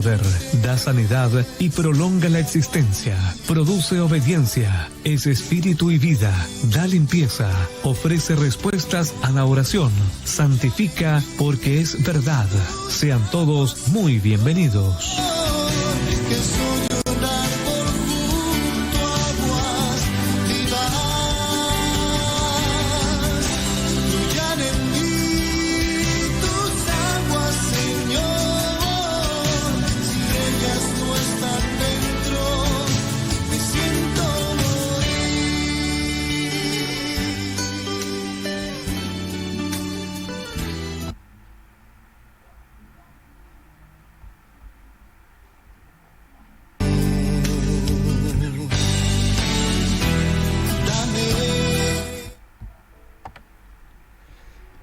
Da sanidad y prolonga la existencia. Produce obediencia. Es espíritu y vida. Da limpieza. Ofrece respuestas a la oración. Santifica porque es verdad. Sean todos muy bienvenidos.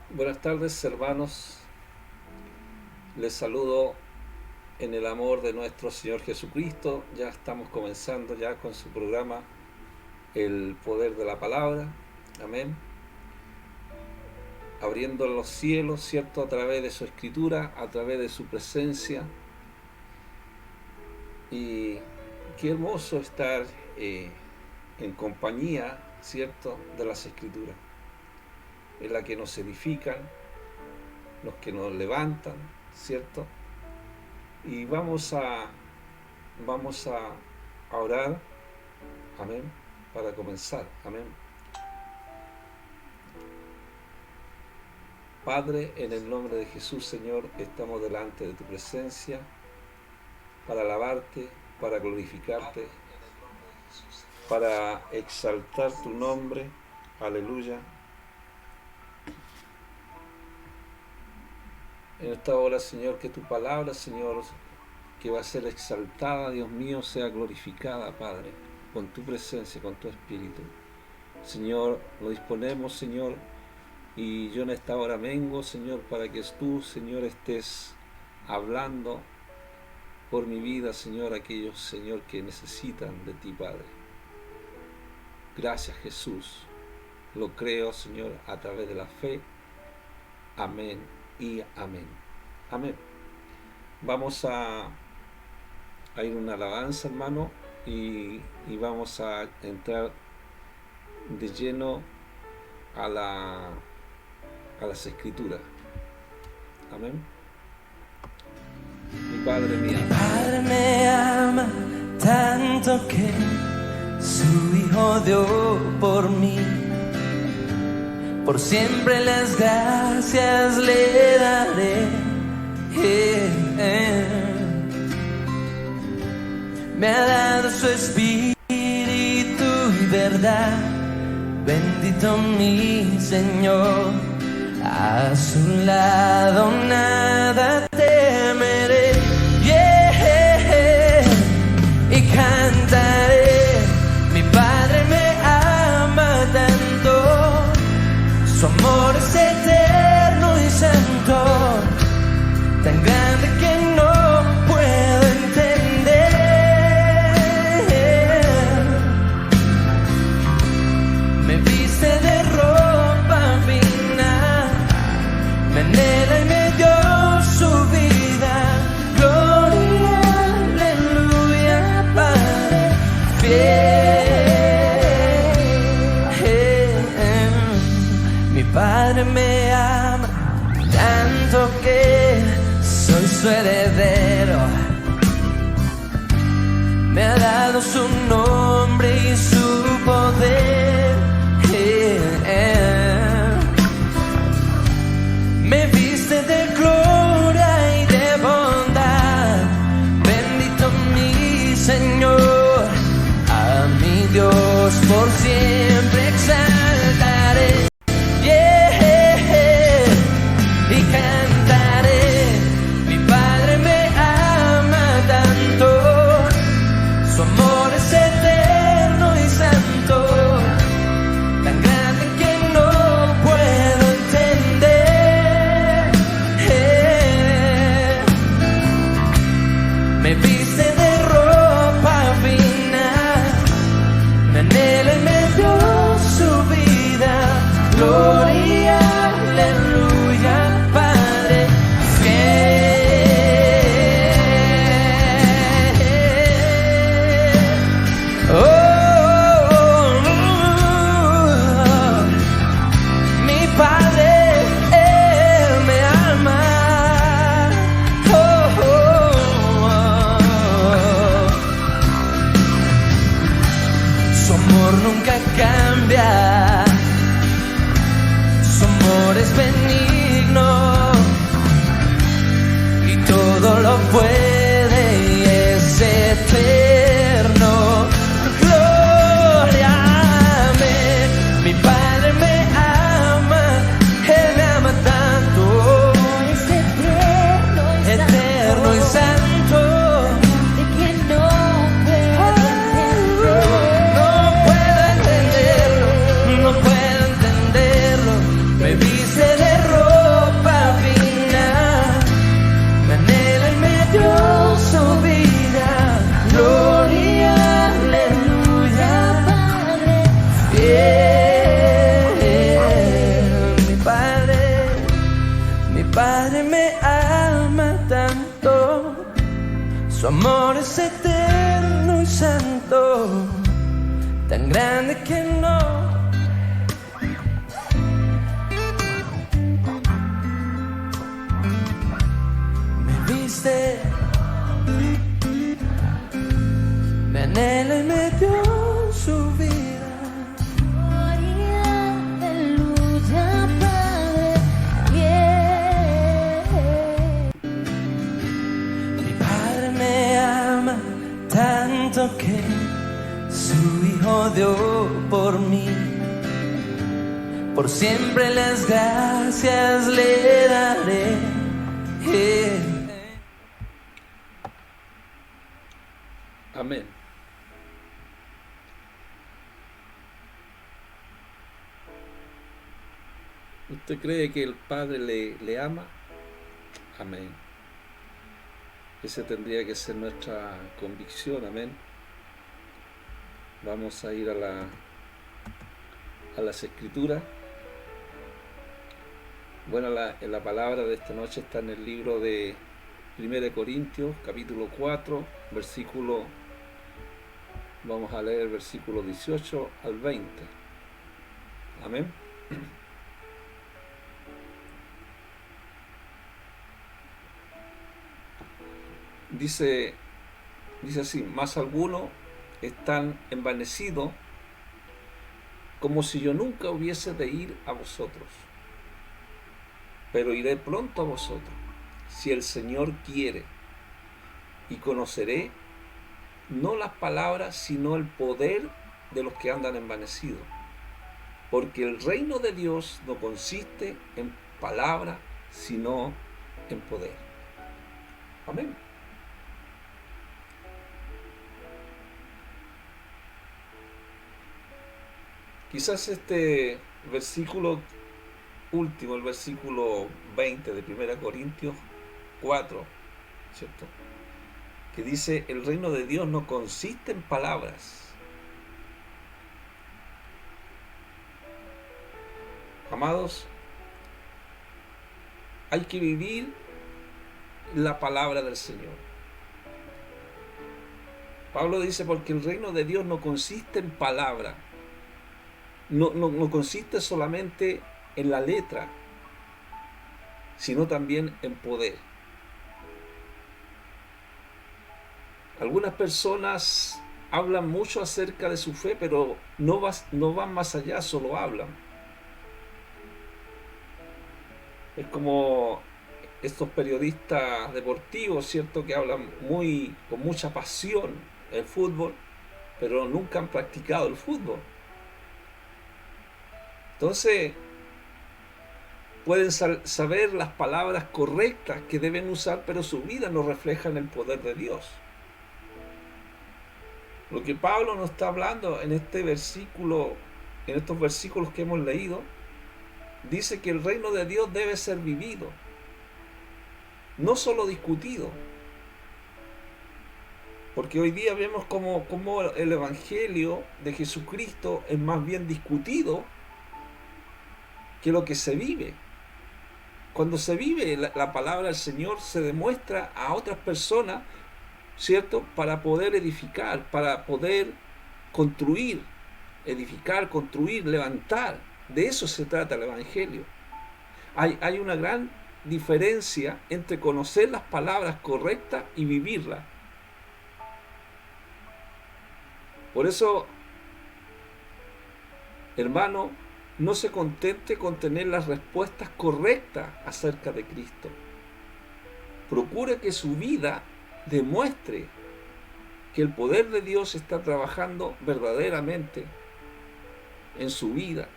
Buenas tardes, hermanos. Les saludo en el amor de nuestro Señor Jesucristo. Ya estamos comenzando ya con su programa El Poder de la Palabra. Amén. Abriendo los cielos, ¿cierto? A través de su escritura, a través de su presencia. Y qué hermoso estar en compañía, ¿cierto?, de las escrituras. Es la que nos edifican, los que nos levantan, ¿cierto? Y vamos a orar, amén, para comenzar, amén. Padre, en el nombre de Jesús, Señor, estamos delante de tu presencia para alabarte, para glorificarte, para exaltar tu nombre, aleluya. En esta hora, Señor, que tu palabra, Señor, que va a ser exaltada, Dios mío, sea glorificada, Padre, con tu presencia, con tu espíritu. Señor, lo disponemos, Señor, y yo en esta hora vengo, Señor, para que tú, Señor, estés hablando por mi vida, Señor, aquellos, Señor, que necesitan de ti, Padre. Gracias, Jesús. Lo creo, Señor, a través de la fe. Amén. Y amén. Amén. Vamos a ir a una alabanza, hermano, y vamos a entrar de lleno a las escrituras. Amén. Mi Padre me ama. Mi Padre me ama tanto que su Hijo dio por mí. Por siempre las gracias le daré. Me ha dado su espíritu y verdad. Bendito mi Señor. A su lado nada temeré. Y cantaré. Mi Padre me ama tanto. Su amor es eterno y santo, tan grande que no puedo entender. Me viste de ropa fina, me anhela y me dio su vida. Gloria, aleluya, Padre fiel. Mi Padre me ama tanto que soy su heredero. Me ha dado su nombre y su poder. Me viste de gloria y de bondad. Bendito mi Señor. A mi Dios por siempre exaltaré. Y cantaré. Mi Padre me ama tanto. Su amor es eterno y santo, tan grande que no puedo entender. Me viste de ropa fina, me anhela y me dio su vida. Gloria, aleluya, Padre fiel. Su amor es eterno y santo, tan grande que no me viste, me anhela y me dio su vida. Aleluya, Padre, Mi Padre me ama tanto que su Hijo dio por mí. Por siempre las gracias le daré. Amén. ¿Usted cree que el Padre le ama? Amén. Esa tendría que ser nuestra convicción, amén. Vamos a ir a las Escrituras. Bueno, la palabra de esta noche está en el libro de 1 Corintios, capítulo 4, versículo, vamos a leer el versículo 18 al 20. Amén. Dice así: más algunos están envanecidos, como si yo nunca hubiese de ir a vosotros, pero iré pronto a vosotros, si el Señor quiere, y conoceré no las palabras, sino el poder de los que andan envanecidos, porque el reino de Dios no consiste en palabras, sino en poder. Amén. Quizás este versículo último, el versículo 20 de 1 Corintios 4, ¿cierto?, que dice: el reino de Dios no consiste en palabras. Amados, hay que vivir la palabra del Señor. Pablo dice: porque el reino de Dios no consiste en palabras. No consiste solamente en la letra, sino también en poder. Algunas personas hablan mucho acerca de su fe, pero no van más allá, solo hablan. Es como estos periodistas deportivos, ¿cierto?, que hablan con mucha pasión el fútbol, pero nunca han practicado el fútbol. Entonces, pueden saber las palabras correctas que deben usar, pero su vida no refleja el poder de Dios. Lo que Pablo nos está hablando en este versículo, en estos versículos que hemos leído, dice que el reino de Dios debe ser vivido, no solo discutido. Porque hoy día vemos como el evangelio de Jesucristo es más bien discutido que lo que se vive. Cuando se vive la palabra del Señor, se demuestra a otras personas, ¿cierto?, para poder edificar, para poder construir, edificar, construir, levantar. De eso se trata el evangelio. Hay una gran diferencia entre conocer las palabras correctas y vivirlas. Por eso, hermano, no se contente con tener las respuestas correctas acerca de Cristo. Procure que su vida demuestre que el poder de Dios está trabajando verdaderamente en su vida.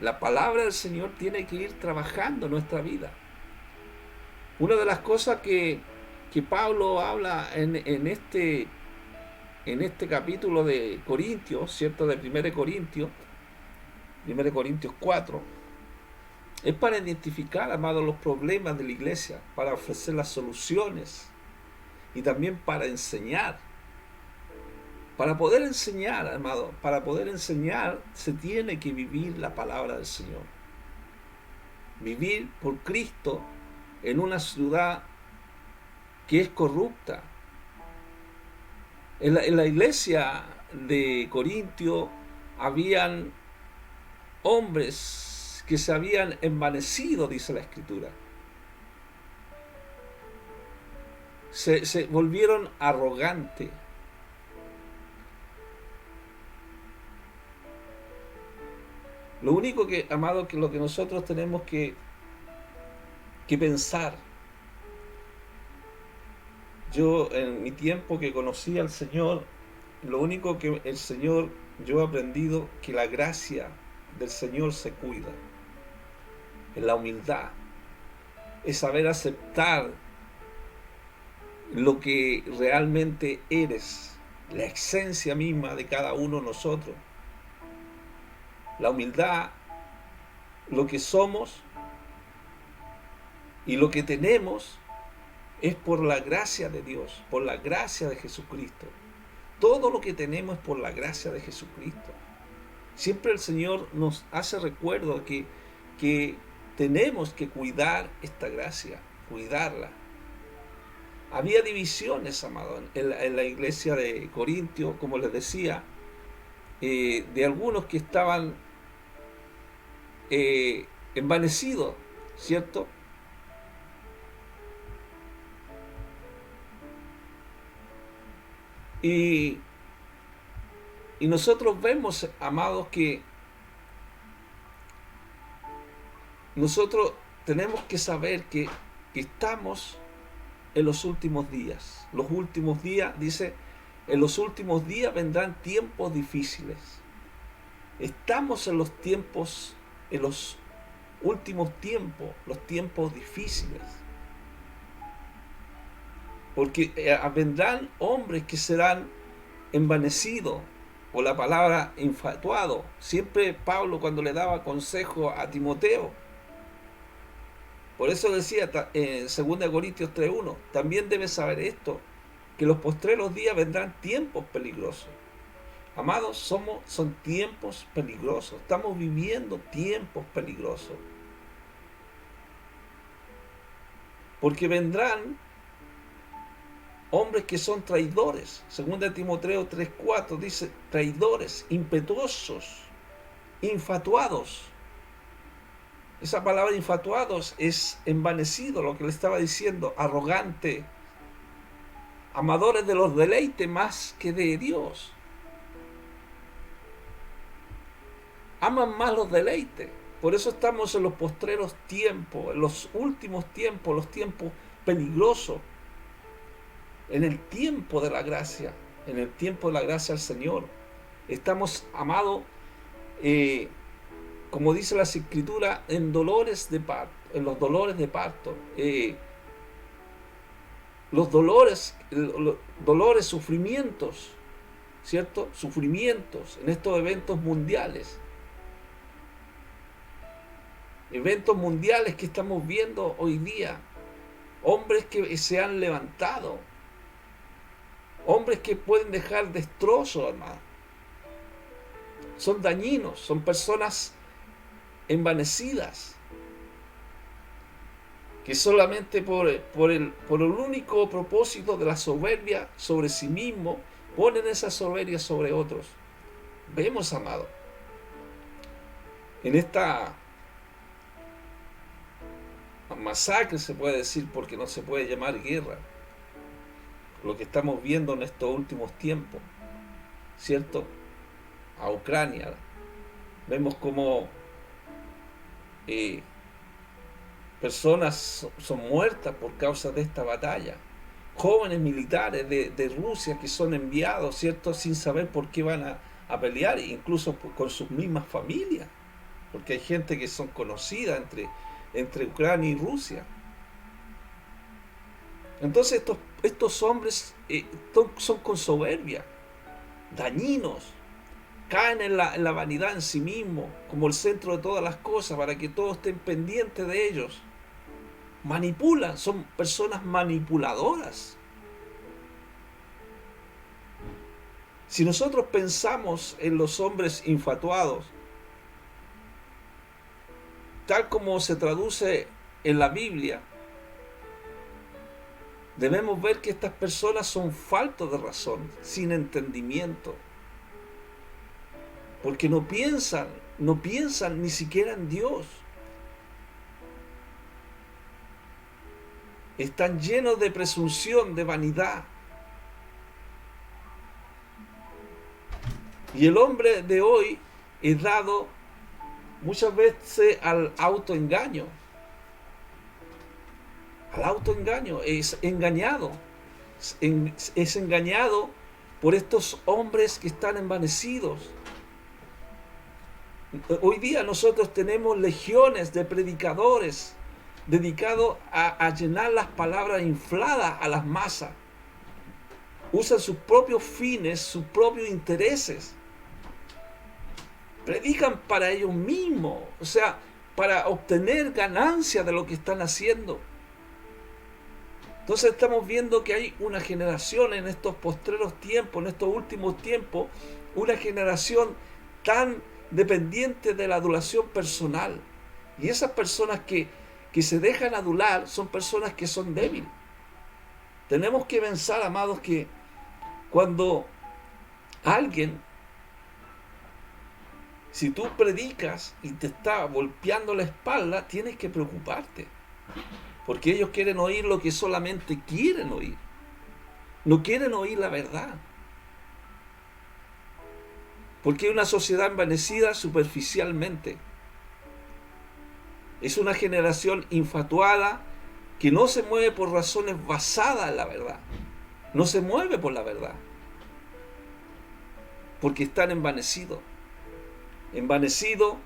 La palabra del Señor tiene que ir trabajando en nuestra vida. Una de las cosas que Pablo habla en este capítulo de Corintios, ¿cierto?, de 1 Corintios 4, es para identificar, amados, los problemas de la iglesia, para ofrecer las soluciones y también para enseñar. Para poder enseñar, amado, se tiene que vivir la palabra del Señor. Vivir por Cristo en una ciudad que es corrupta, En la iglesia de Corintio habían hombres que se habían envanecido, dice la Escritura. Se volvieron arrogantes. Lo único que, amado, que lo que nosotros tenemos que pensar. Yo en mi tiempo que conocí al Señor, lo único que el Señor, yo he aprendido que la gracia del Señor se cuida. En la humildad. Es saber aceptar lo que realmente eres. La esencia misma de cada uno de nosotros. La humildad, lo que somos y lo que tenemos es por la gracia de Dios, por la gracia de Jesucristo. Todo lo que tenemos es por la gracia de Jesucristo. Siempre el Señor nos hace recuerdo que tenemos que cuidar esta gracia, cuidarla. Había divisiones, amado, en la iglesia de Corintio, como les decía, de algunos que estaban envanecidos, ¿cierto? Y nosotros vemos, amados, que nosotros tenemos que saber que estamos en los últimos días. Los últimos días, dice, en los últimos días vendrán tiempos difíciles. Estamos en los tiempos, en los últimos tiempos, los tiempos difíciles. Porque vendrán hombres que serán envanecidos, o la palabra infatuado. Siempre Pablo, cuando le daba consejo a Timoteo, por eso decía en 2 Corintios 3:1, también debes saber esto, que los postreros días vendrán tiempos peligrosos. Amados, son tiempos peligrosos. Estamos viviendo tiempos peligrosos. Porque vendrán hombres que son traidores. 2 Timoteo 3:4 dice, traidores, impetuosos, infatuados. Esa palabra infatuados es envanecido, lo que le estaba diciendo, arrogante, amadores de los deleites más que de Dios. Aman más los deleites. Por eso estamos en los postreros tiempos, en los últimos tiempos, los tiempos peligrosos. En el tiempo de la gracia, en el tiempo de la gracia al Señor. Estamos, amados, como dice la Escritura, en dolores de parto, en los dolores de parto. Los dolores, sufrimientos, ¿cierto? Sufrimientos en estos eventos mundiales. Eventos mundiales que estamos viendo hoy día. Hombres que se han levantado. Hombres que pueden dejar destrozos, hermano. Son dañinos, son personas envanecidas, que solamente por el único propósito de la soberbia sobre sí mismo, ponen esa soberbia sobre otros. Vemos, amado, en esta masacre, se puede decir, porque no se puede llamar guerra, lo que estamos viendo en estos últimos tiempos, ¿cierto? A Ucrania, vemos como personas son muertas por causa de esta batalla, jóvenes militares de Rusia que son enviados, ¿cierto?, sin saber por qué van a pelear, incluso con sus mismas familias, porque hay gente que son conocidas entre Ucrania y Rusia. Entonces estos hombres son con soberbia, dañinos, caen en la vanidad en sí mismos, como el centro de todas las cosas, para que todos estén pendientes de ellos. Manipulan, son personas manipuladoras. Si nosotros pensamos en los hombres infatuados, tal como se traduce en la Biblia, Debemos ver que estas personas son faltos de razón, sin entendimiento, porque no piensan ni siquiera en Dios. Están llenos de presunción, de vanidad. Y el hombre de hoy es dado muchas veces al autoengaño. Al autoengaño, es engañado. Es engañado por estos hombres que están envanecidos. Hoy día nosotros tenemos legiones de predicadores dedicados a llenar las palabras infladas a las masas. Usan sus propios fines, sus propios intereses. Predican para ellos mismos, o sea, para obtener ganancia de lo que están haciendo. Entonces estamos viendo que hay una generación en estos postreros tiempos, en estos últimos tiempos, una generación tan dependiente de la adulación personal. Y esas personas que se dejan adular son personas que son débiles. Tenemos que pensar, amados, que cuando alguien, si tú predicas y te está golpeando la espalda, tienes que preocuparte. Porque ellos quieren oír lo que solamente quieren oír. No quieren oír la verdad. Porque hay una sociedad envanecida superficialmente. Es una generación infatuada que no se mueve por razones basadas en la verdad. No se mueve por la verdad. Porque están envanecidos. Envanecido,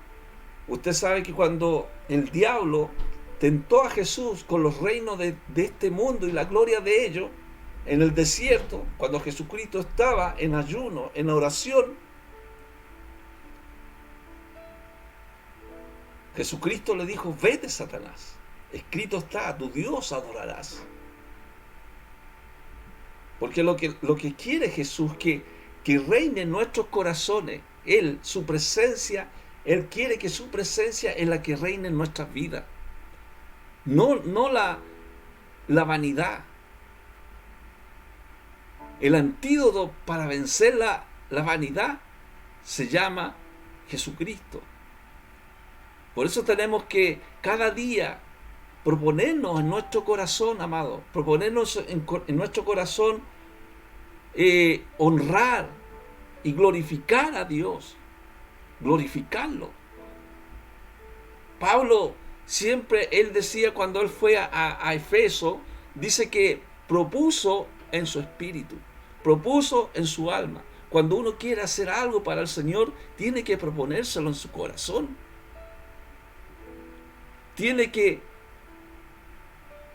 usted sabe que cuando el diablo tentó a Jesús con los reinos de este mundo y la gloria de ellos, en el desierto, cuando Jesucristo estaba en ayuno, en oración, Jesucristo le dijo: vete, Satanás, escrito está, a tu Dios adorarás. Porque lo que quiere Jesús, que reine en nuestros corazones, Él, su presencia, Él quiere que su presencia es la que reine en nuestras vidas. No la vanidad. El antídoto para vencer la vanidad se llama Jesucristo. Por eso tenemos que cada día proponernos en nuestro corazón, amado, proponernos en nuestro corazón honrar y glorificar a Dios, glorificarlo. Pablo siempre, él decía cuando él fue a Efeso, dice que propuso en su espíritu, propuso en su alma. Cuando uno quiere hacer algo para el Señor, tiene que proponérselo en su corazón. Tiene que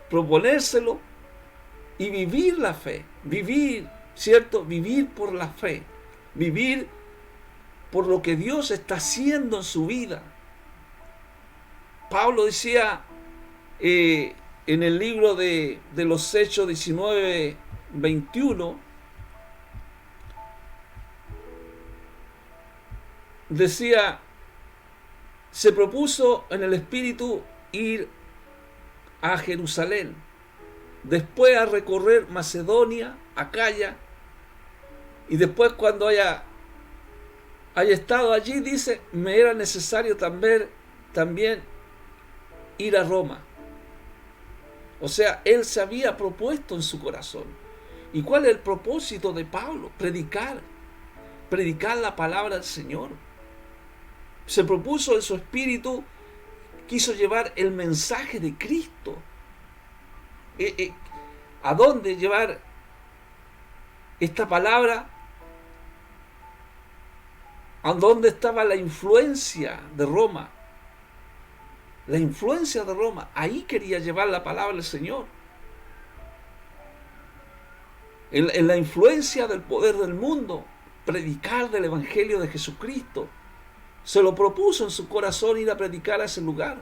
proponérselo y vivir la fe, vivir, ¿cierto? Vivir por la fe, vivir por lo que Dios está haciendo en su vida. Pablo decía en el libro de los Hechos 19:21, decía: se propuso en el espíritu ir a Jerusalén, después a recorrer Macedonia, Acaya, y después cuando haya estado allí, dice, me era necesario también ir a Roma. O sea, él se había propuesto en su corazón. ¿Y cuál es el propósito de Pablo? Predicar la palabra del Señor. Se propuso en su espíritu, quiso llevar el mensaje de Cristo. ¿A dónde llevar esta palabra? ¿A dónde estaba la influencia de Roma? La influencia de Roma, ahí quería llevar la palabra del Señor. En la influencia del poder del mundo, predicar del Evangelio de Jesucristo. Se lo propuso en su corazón ir a predicar a ese lugar.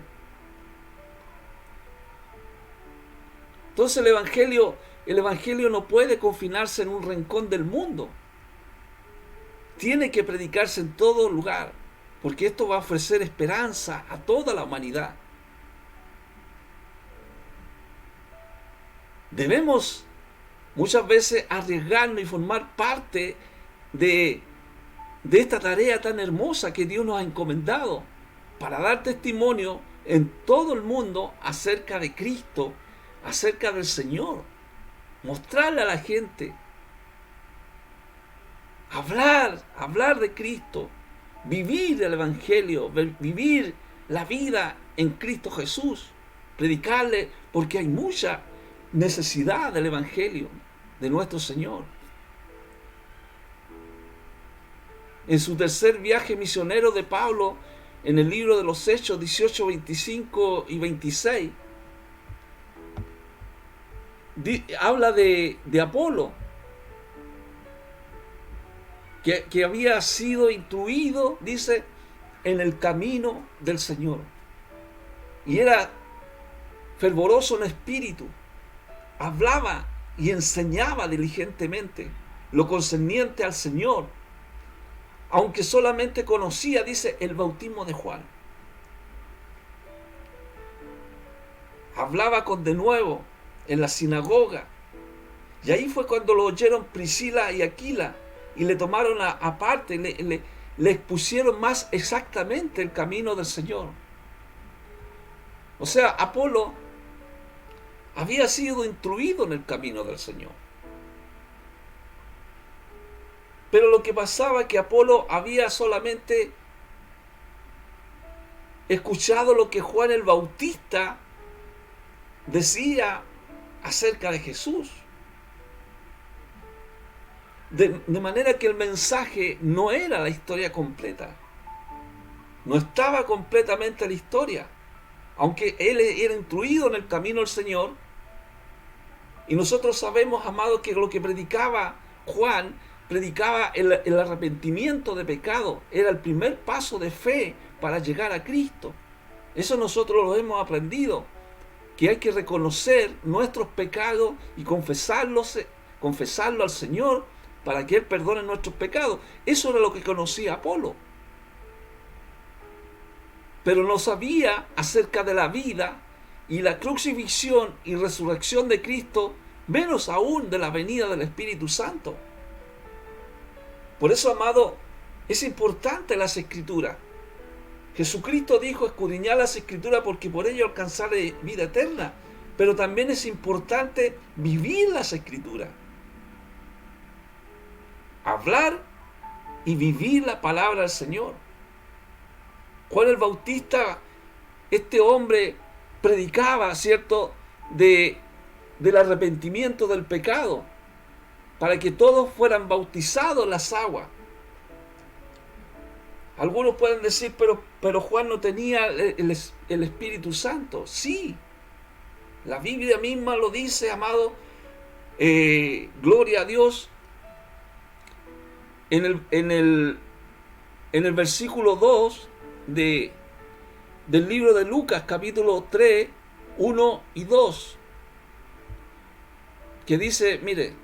Entonces el Evangelio no puede confinarse en un rincón del mundo. Tiene que predicarse en todo lugar, porque esto va a ofrecer esperanza a toda la humanidad. Debemos muchas veces arriesgarnos y formar parte de esta tarea tan hermosa que Dios nos ha encomendado para dar testimonio en todo el mundo acerca de Cristo, acerca del Señor, mostrarle a la gente, hablar de Cristo, vivir el Evangelio, vivir la vida en Cristo Jesús, predicarle, porque hay mucha necesidad del Evangelio de nuestro Señor. En su tercer viaje misionero de Pablo, en el libro de los Hechos 18, 25 y 26, habla de Apolo, que había sido instruido, dice, en el camino del Señor. Y era fervoroso en espíritu, hablaba y enseñaba diligentemente lo concerniente al Señor, aunque solamente conocía, dice, el bautismo de Juan. Hablaba con denuedo en la sinagoga, y ahí fue cuando lo oyeron Priscila y Aquila, y le tomaron aparte, le expusieron más exactamente el camino del Señor. O sea, Apolo había sido instruido en el camino del Señor. Pero lo que pasaba es que Apolo había solamente escuchado lo que Juan el Bautista decía acerca de Jesús. De manera que el mensaje no era la historia completa. No estaba completamente la historia. Aunque él era instruido en el camino del Señor. Y nosotros sabemos, amados, que lo que predicaba Juan, predicaba el arrepentimiento de pecado. Era el primer paso de fe para llegar a Cristo. Eso nosotros lo hemos aprendido. Que hay que reconocer nuestros pecados y confesarlo al Señor para que Él perdone nuestros pecados. Eso era lo que conocía Apolo. Pero no sabía acerca de la vida y la crucifixión y resurrección de Cristo, menos aún de la venida del Espíritu Santo. Por eso, amado, es importante las Escrituras. Jesucristo dijo: escudriñad las Escrituras porque por ello alcanzaré vida eterna. Pero también es importante vivir las Escrituras. Hablar y vivir la palabra del Señor. Juan el Bautista, este hombre, predicaba, ¿cierto?, del arrepentimiento del pecado, para que todos fueran bautizados en las aguas. Algunos pueden decir, pero Juan no tenía el Espíritu Santo. Sí, la Biblia misma lo dice, amado, gloria a Dios. En el versículo 2 del libro de Lucas, capítulo 3, 1 y 2, que dice, mire,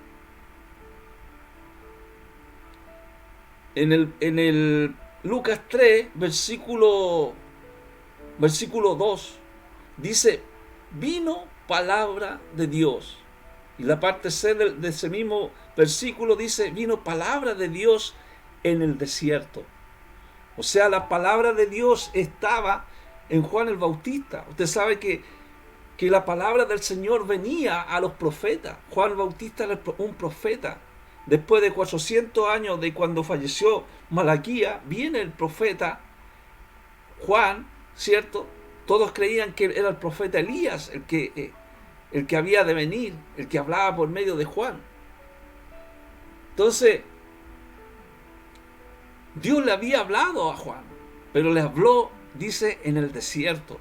en el Lucas 3, versículo 2, dice: vino palabra de Dios. Y la parte C de ese mismo versículo dice: vino palabra de Dios en el desierto. O sea, la palabra de Dios estaba en Juan el Bautista. Usted sabe que la palabra del Señor venía a los profetas. Juan el Bautista era un profeta. Después de 400 años de cuando falleció Malaquía, viene el profeta Juan, ¿cierto? Todos creían que era el profeta Elías el que había de venir, el que hablaba por medio de Juan. Entonces, Dios le había hablado a Juan, pero le habló, dice, en el desierto.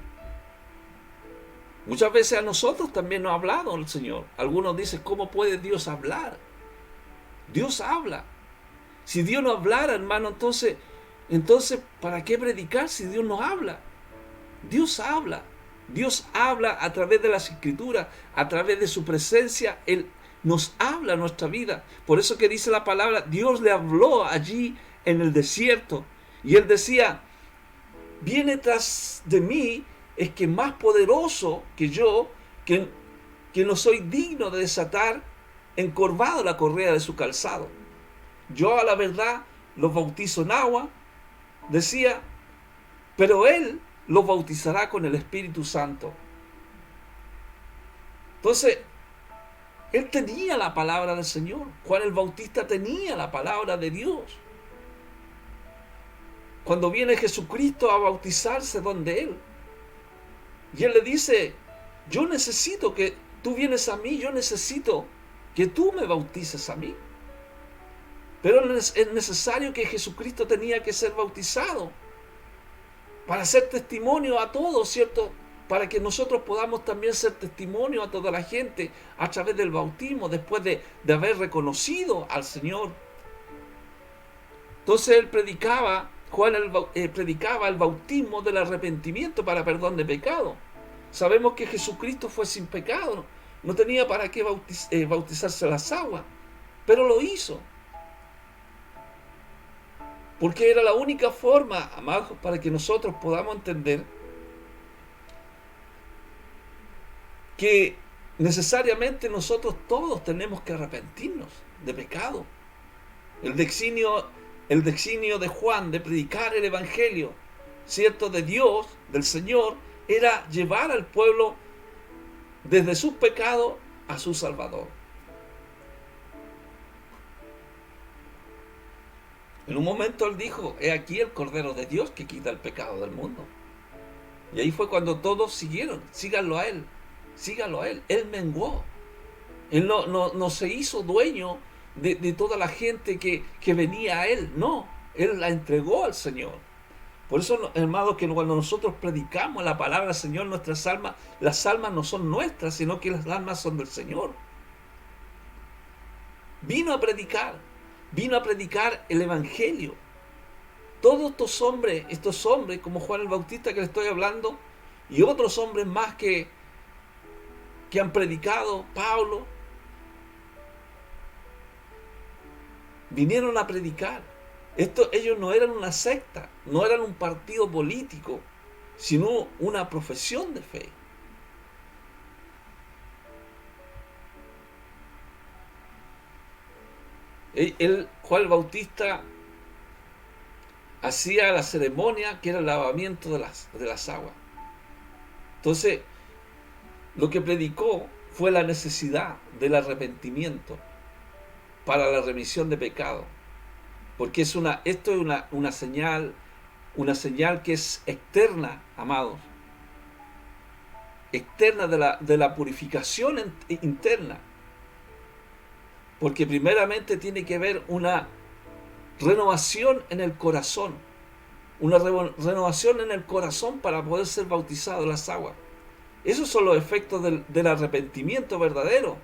Muchas veces a nosotros también nos ha hablado el Señor. Algunos dicen: ¿cómo puede Dios hablar? Dios habla. Si Dios no hablara, hermano, entonces, ¿para qué predicar si Dios no habla? Dios habla. Dios habla a través de las Escrituras, a través de su presencia. Él nos habla en nuestra vida. Por eso que dice la palabra, Dios le habló allí en el desierto. Y Él decía: viene tras de mí es que más poderoso que yo, que no soy digno de desatar encorvado la correa de su calzado. Yo a la verdad los bautizo en agua, decía, pero Él los bautizará con el Espíritu Santo. Entonces, Él tenía la palabra del Señor. Juan el Bautista tenía la palabra de Dios. Cuando viene Jesucristo a bautizarse donde Él, y Él le dice, yo necesito que tú vienes a mí, yo necesito que tú me bautices a mí. Pero es necesario que Jesucristo tenía que ser bautizado para ser testimonio a todos, ¿cierto? Para que nosotros podamos también ser testimonio a toda la gente a través del bautismo, después de haber reconocido al Señor. Entonces Él predicaba, Juan predicaba el bautismo del arrepentimiento para perdón de pecado. Sabemos que Jesucristo fue sin pecado, no tenía para qué bautizarse las aguas, pero lo hizo. Porque era la única forma, amados, para que nosotros podamos entender que necesariamente nosotros todos tenemos que arrepentirnos de pecado. El designio de Juan de predicar el Evangelio, ¿cierto?, de Dios, del Señor, era llevar al pueblo desde sus pecados a su Salvador. En un momento Él dijo, he aquí el Cordero de Dios que quita el pecado del mundo. Y ahí fue cuando todos siguieron, síganlo a Él, síganlo a Él. Él menguó. Él no se hizo dueño de toda la gente que venía a Él. No, Él la entregó al Señor. Por eso, hermanos, que cuando nosotros predicamos la palabra del Señor, nuestras almas, las almas no son nuestras, sino que las almas son del Señor. Vino a predicar el Evangelio. Todos estos hombres como Juan el Bautista que le estoy hablando, y otros hombres más que han predicado, Pablo, vinieron a predicar. Ellos no eran una secta, no eran un partido político, sino una profesión de fe. Juan el Bautista hacía la ceremonia que era el lavamiento de las aguas. Entonces, lo que predicó fue la necesidad del arrepentimiento para la remisión de pecado. Porque esto es una señal que es externa, amados. Externa de la purificación interna. Porque primeramente tiene que haber una renovación en el corazón. Una renovación en el corazón para poder ser bautizado en las aguas. Esos son los efectos del arrepentimiento verdadero.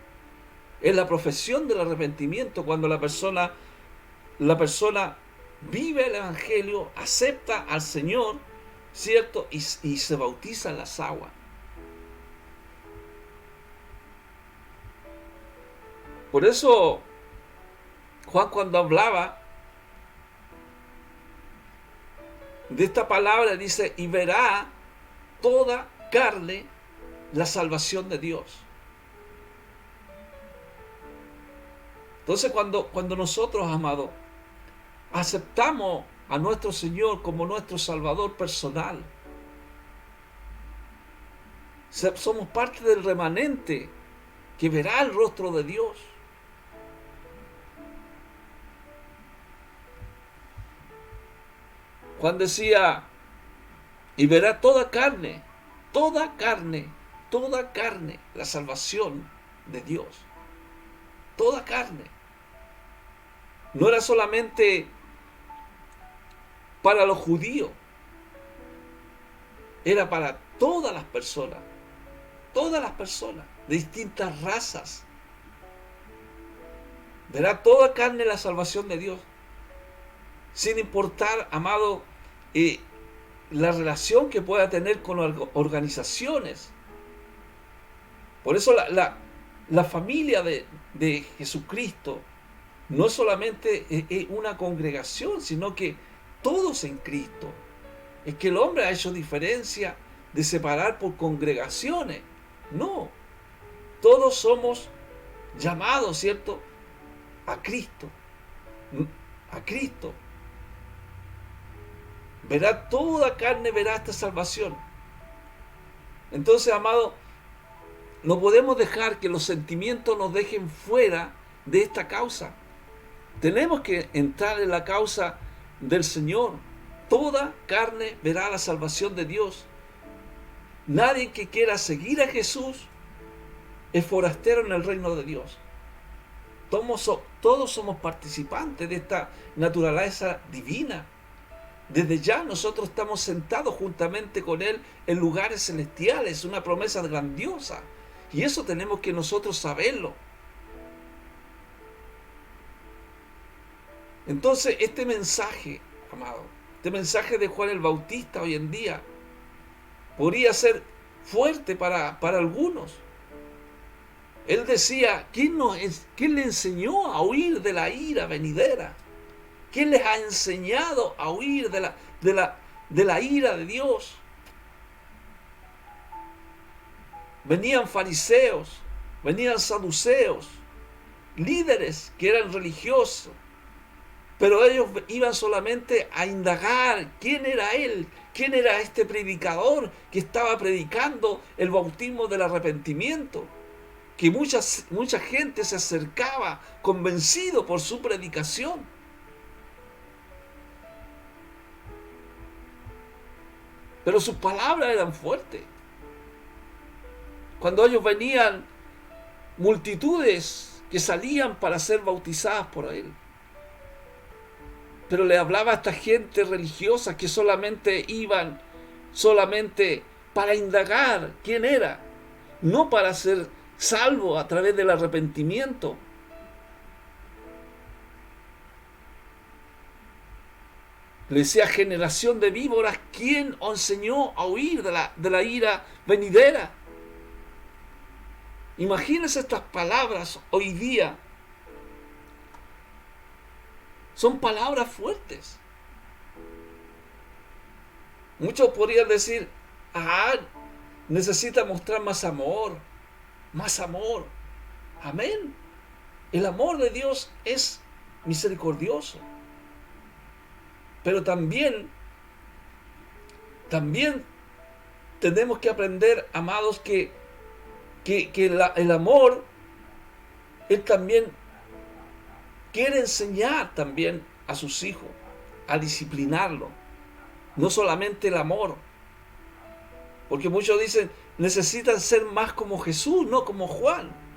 Es la profesión del arrepentimiento cuando la persona vive el Evangelio, acepta al Señor, ¿cierto? Y se bautiza en las aguas. Por eso, Juan cuando hablaba de esta palabra dice, y verá toda carne la salvación de Dios. Entonces cuando nosotros, amados, aceptamos a nuestro Señor como nuestro Salvador personal, somos parte del remanente que verá el rostro de Dios. Juan decía, y verá toda carne, la salvación de Dios. Toda carne. No era solamente para los judíos, era para todas las personas, de distintas razas. Verá toda carne la salvación de Dios, sin importar, amado, la relación que pueda tener con organizaciones. Por eso la familia de Jesucristo no solamente es una congregación, sino que todos en Cristo. Es que el hombre ha hecho diferencia de separar por congregaciones. No, todos somos llamado, ¿cierto?, a Cristo. A Cristo. Verá, toda carne verá esta salvación. Entonces, amado, no podemos dejar que los sentimientos nos dejen fuera de esta causa. Tenemos que entrar en la causa del Señor. Toda carne verá la salvación de Dios. Nadie que quiera seguir a Jesús es forastero en el reino de Dios. Todos somos participantes de esta naturaleza divina. Desde ya nosotros estamos sentados juntamente con Él en lugares celestiales, una promesa grandiosa. Y eso tenemos que nosotros saberlo. Entonces, este mensaje, amado, este mensaje de Juan el Bautista hoy en día, podría ser fuerte para algunos. Él decía, ¿quién le enseñó a huir de la ira venidera? ¿Quién les ha enseñado a huir de la ira de Dios? Venían fariseos, venían saduceos, líderes que eran religiosos, pero ellos iban solamente a indagar quién era Él, quién era este predicador que estaba predicando el bautismo del arrepentimiento, que mucha gente se acercaba convencido por su predicación. Pero sus palabras eran fuertes. Cuando ellos venían, multitudes que salían para ser bautizadas por Él. Pero le hablaba a esta gente religiosa que solamente iban para indagar quién era, no para ser salvo a través del arrepentimiento. Le decía, generación de víboras, ¿quién os enseñó a huir de la ira venidera? Imagínense estas palabras hoy día. Son palabras fuertes. Muchos podrían decir, necesita mostrar más amor. Más amor. Amén. El amor de Dios es misericordioso. Pero también tenemos que aprender, amados, que el amor, Él también quiere enseñar también a sus hijos, a disciplinarlo. No solamente el amor. Porque muchos dicen, necesitan ser más como Jesús, no como Juan.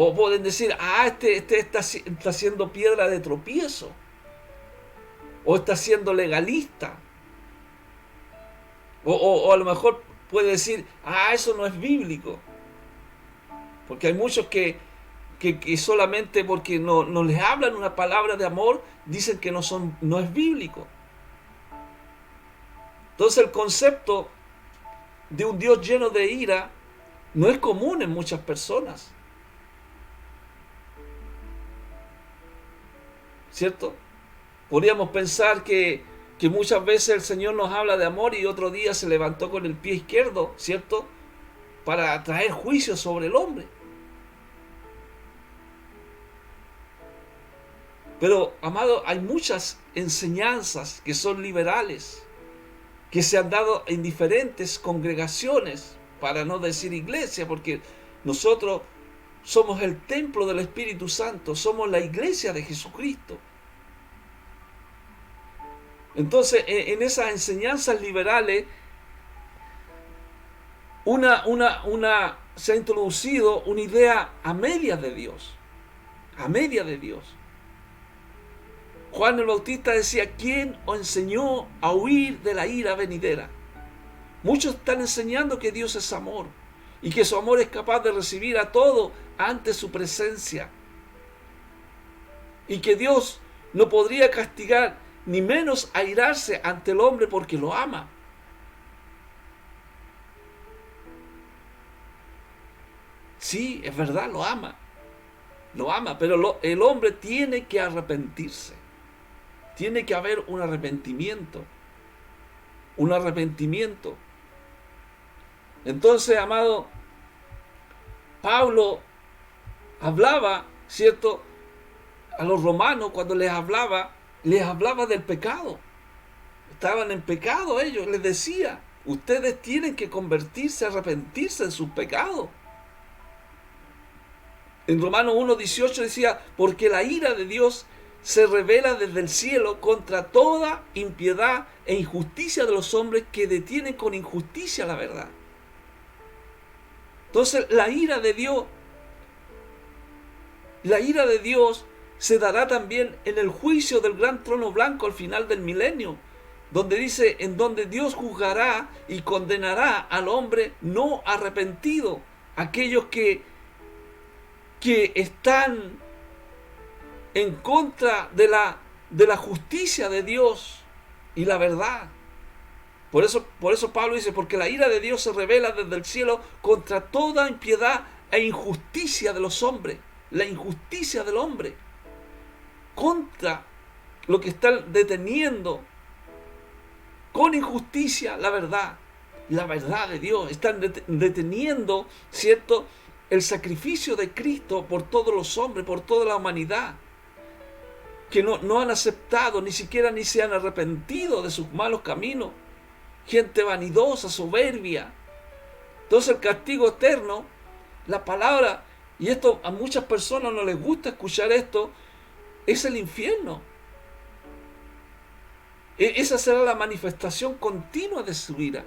O pueden decir, este está siendo piedra de tropiezo. O está siendo legalista. O a lo mejor puede decir, eso no es bíblico. Porque hay muchos que solamente porque no les hablan una palabra de amor, dicen que no es bíblico. Entonces el concepto de un Dios lleno de ira no es común en muchas personas. ¿Cierto? Podríamos pensar que muchas veces el Señor nos habla de amor y otro día se levantó con el pie izquierdo, ¿cierto?, para traer juicio sobre el hombre. Pero, amado, hay muchas enseñanzas que son liberales, que se han dado en diferentes congregaciones, para no decir iglesia, porque nosotros somos el templo del Espíritu Santo, somos la iglesia de Jesucristo. Entonces, en esas enseñanzas liberales, se ha introducido una idea a medias de Dios. A medias de Dios. Juan el Bautista decía, ¿quién os enseñó a huir de la ira venidera? Muchos están enseñando que Dios es amor y que su amor es capaz de recibir a todo ante su presencia. Y que Dios no podría castigar ni menos airarse ante el hombre porque lo ama. Sí, es verdad, lo ama. Lo ama, pero el hombre tiene que arrepentirse. Tiene que haber un arrepentimiento. Un arrepentimiento. Entonces, amado, Pablo hablaba, ¿cierto?, a los romanos, cuando les hablaba del pecado. Estaban en pecado ellos, les decía, ustedes tienen que convertirse, arrepentirse de sus pecados. En Romanos 1:18 decía, porque la ira de Dios se revela desde el cielo contra toda impiedad e injusticia de los hombres que detienen con injusticia la verdad. Entonces la ira de Dios se dará también en el juicio del gran trono blanco al final del milenio, donde dice, en donde Dios juzgará y condenará al hombre no arrepentido, aquellos que están en contra de la justicia de Dios y la verdad. Por eso Pablo dice, porque la ira de Dios se revela desde el cielo contra toda impiedad e injusticia de los hombres. La injusticia del hombre. Contra lo que están deteniendo con injusticia la verdad de Dios. Están deteniendo, ¿cierto?, el sacrificio de Cristo por todos los hombres, por toda la humanidad, que no han aceptado, ni siquiera ni se han arrepentido de sus malos caminos. Gente vanidosa, soberbia. Entonces el castigo eterno, la palabra, y esto a muchas personas no les gusta escuchar esto, es el infierno. Esa será la manifestación continua de su ira.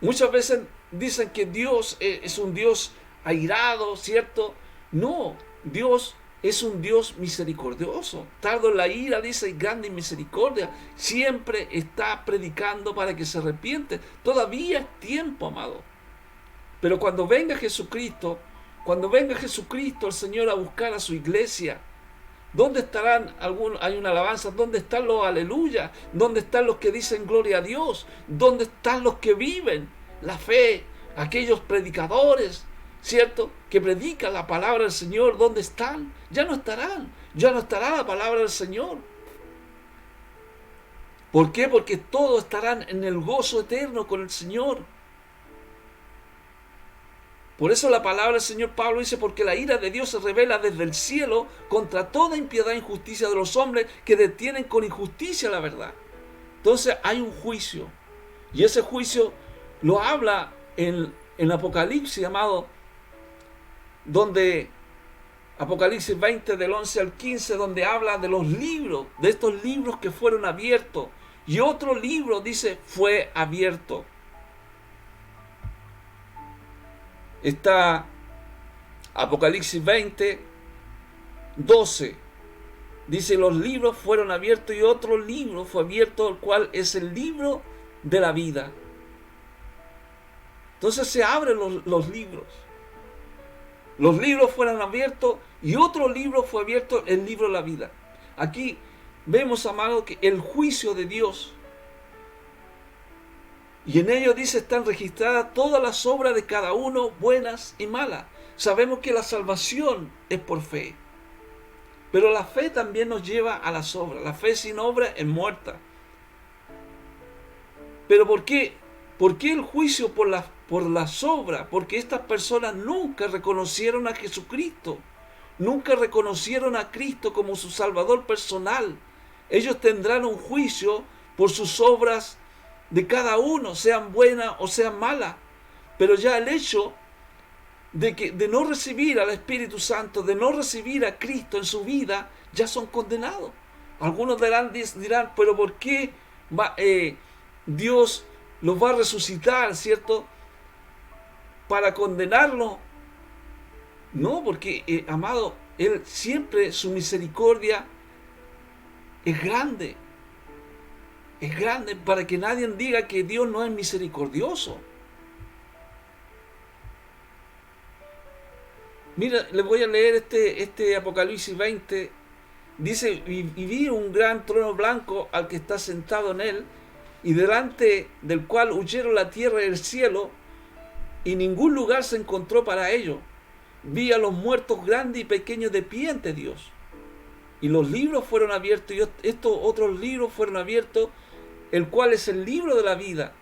Muchas veces dicen que Dios es un Dios airado, ¿cierto? No, Dios es un Dios misericordioso. Tardo en la ira, dice, y grande en misericordia. Siempre está predicando para que se arrepiente. Todavía es tiempo, amado. Pero cuando venga Jesucristo, el Señor a buscar a su iglesia, ¿dónde estarán algunos? Hay una alabanza. ¿Dónde están los aleluya? ¿Dónde están los que dicen gloria a Dios? ¿Dónde están los que viven la fe? Aquellos predicadores, ¿cierto?, que predican la palabra del Señor. ¿Dónde están? Ya no estarán. Ya no estará la palabra del Señor. ¿Por qué? Porque todos estarán en el gozo eterno con el Señor. Por eso la palabra del Señor Pablo dice, porque la ira de Dios se revela desde el cielo contra toda impiedad e injusticia de los hombres que detienen con injusticia la verdad. Entonces hay un juicio. Y ese juicio lo habla en Apocalipsis, amado, donde Apocalipsis 20 del 11 al 15, donde habla de los libros, de estos libros que fueron abiertos. Y otro libro, dice, fue abierto. Está Apocalipsis 20, 12. Dice, los libros fueron abiertos y otro libro fue abierto, el cual es el libro de la vida. Entonces se abren los libros. Los libros fueron abiertos y otro libro fue abierto, el libro de la vida. Aquí vemos, amado, que el juicio de Dios. Y en ello dice, están registradas todas las obras de cada uno, buenas y malas. Sabemos que la salvación es por fe. Pero la fe también nos lleva a las obras. La fe sin obra es muerta. Pero ¿por qué? ¿Por qué el juicio por las obras? Porque estas personas nunca reconocieron a Jesucristo. Nunca reconocieron a Cristo como su Salvador personal. Ellos tendrán un juicio por sus obras de cada uno, sean buenas o sean malas. Pero ya el hecho de no recibir al Espíritu Santo, de no recibir a Cristo en su vida, ya son condenados. Algunos dirán, pero ¿por qué Dios los va a resucitar, ¿cierto?, para condenarlos? No, porque, amado, Él siempre, su misericordia es grande. Es grande, para que nadie diga que Dios no es misericordioso. Mira, les voy a leer este Apocalipsis 20. Dice, y vi un gran trono blanco al que está sentado en él, y delante del cual huyeron la tierra y el cielo, y ningún lugar se encontró para ellos. Vi a los muertos grandes y pequeños de pie ante Dios. Y los libros fueron abiertos, y estos otros libros fueron abiertos, el cual es el libro de la vida.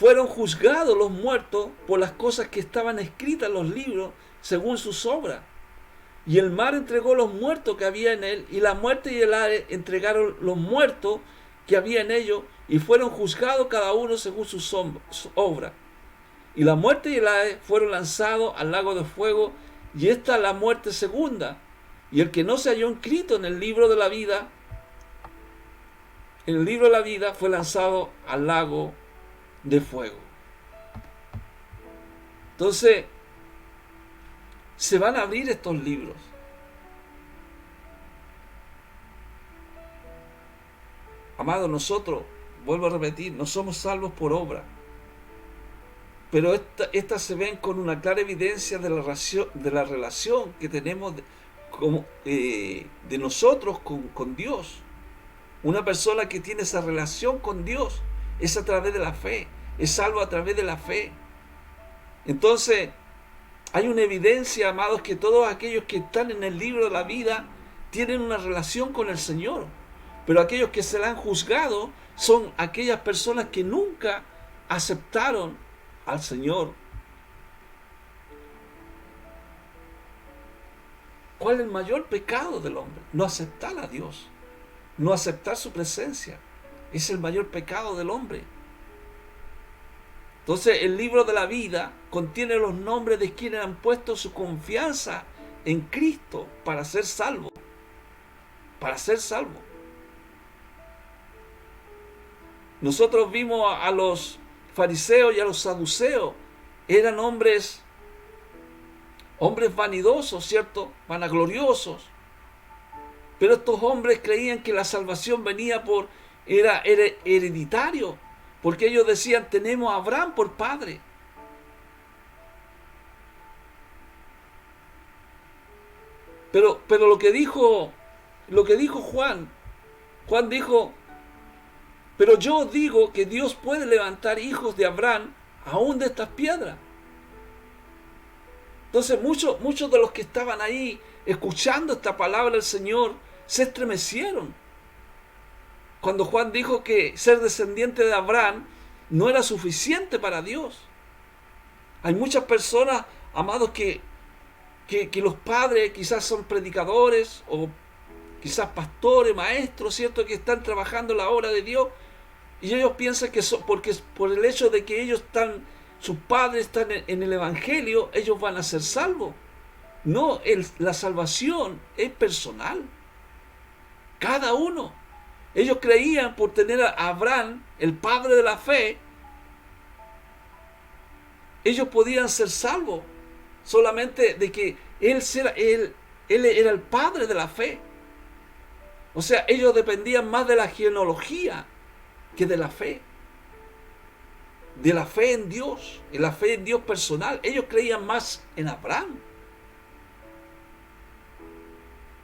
fueron juzgados los muertos por las cosas que estaban escritas en los libros según sus obras. Y el mar entregó los muertos que había en él, y la muerte y el Hades entregaron los muertos que había en ellos, y fueron juzgados cada uno según sus obras. Y la muerte y el Hades fueron lanzados al lago de fuego, y esta es la muerte segunda. Y el que no se halló inscrito en el libro de la vida, fue lanzado al lago de fuego. Entonces, se van a abrir estos libros. Amados, nosotros, vuelvo a repetir, no somos salvos por obra. Pero estas se ven con una clara evidencia de la relación que tenemos de nosotros con Dios. Una persona que tiene esa relación con Dios es a través de la fe, es salvo a través de la fe. Entonces, hay una evidencia, amados, que todos aquellos que están en el libro de la vida tienen una relación con el Señor. Pero aquellos que se la han juzgado son aquellas personas que nunca aceptaron al Señor. ¿Cuál es el mayor pecado del hombre? No aceptar a Dios, no aceptar su presencia. Es el mayor pecado del hombre. Entonces, el libro de la vida contiene los nombres de quienes han puesto su confianza en Cristo para ser salvos. Para ser salvos. Nosotros vimos a los fariseos y a los saduceos. Eran hombres vanidosos, ¿cierto? Vanagloriosos. Pero estos hombres creían que la salvación venía era hereditario. Porque ellos decían, tenemos a Abraham por padre. Pero lo que dijo Juan dijo, pero yo digo que Dios puede levantar hijos de Abraham aún de estas piedras. Entonces muchos de los que estaban ahí escuchando esta palabra del Señor se estremecieron. Cuando Juan dijo que ser descendiente de Abraham no era suficiente para Dios. Hay muchas personas, amados, que los padres quizás son predicadores o quizás pastores, maestros, ¿cierto? Que están trabajando la obra de Dios y ellos piensan que porque por el hecho de que sus padres están en el Evangelio, ellos van a ser salvos. No, la salvación es personal. Cada uno. Ellos creían por tener a Abraham, el padre de la fe, ellos podían ser salvos. Solamente de que él era el padre de la fe. O sea, ellos dependían más de la genealogía que de la fe. De la fe en Dios, en la fe en Dios personal. Ellos creían más en Abraham.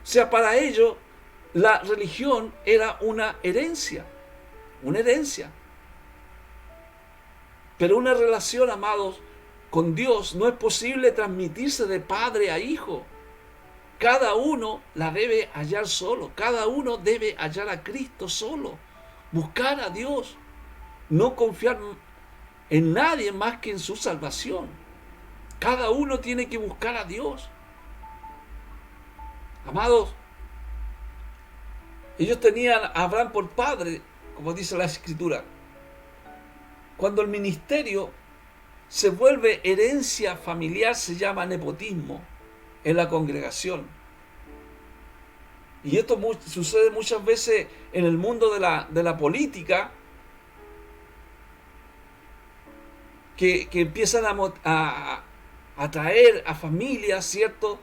O sea, para ellos la religión era una herencia. Una herencia. Pero una relación, amados, con Dios no es posible transmitirse de padre a hijo. Cada uno la debe hallar solo. Cada uno debe hallar a Cristo solo. Buscar a Dios. No confiar en nadie más que en su salvación. Cada uno tiene que buscar a Dios. Amados, ellos tenían a Abraham por padre, como dice la Escritura. Cuando el ministerio se vuelve herencia familiar, se llama nepotismo en la congregación. Y esto sucede muchas veces en el mundo de la política, que empiezan a atraer a familias, ¿cierto?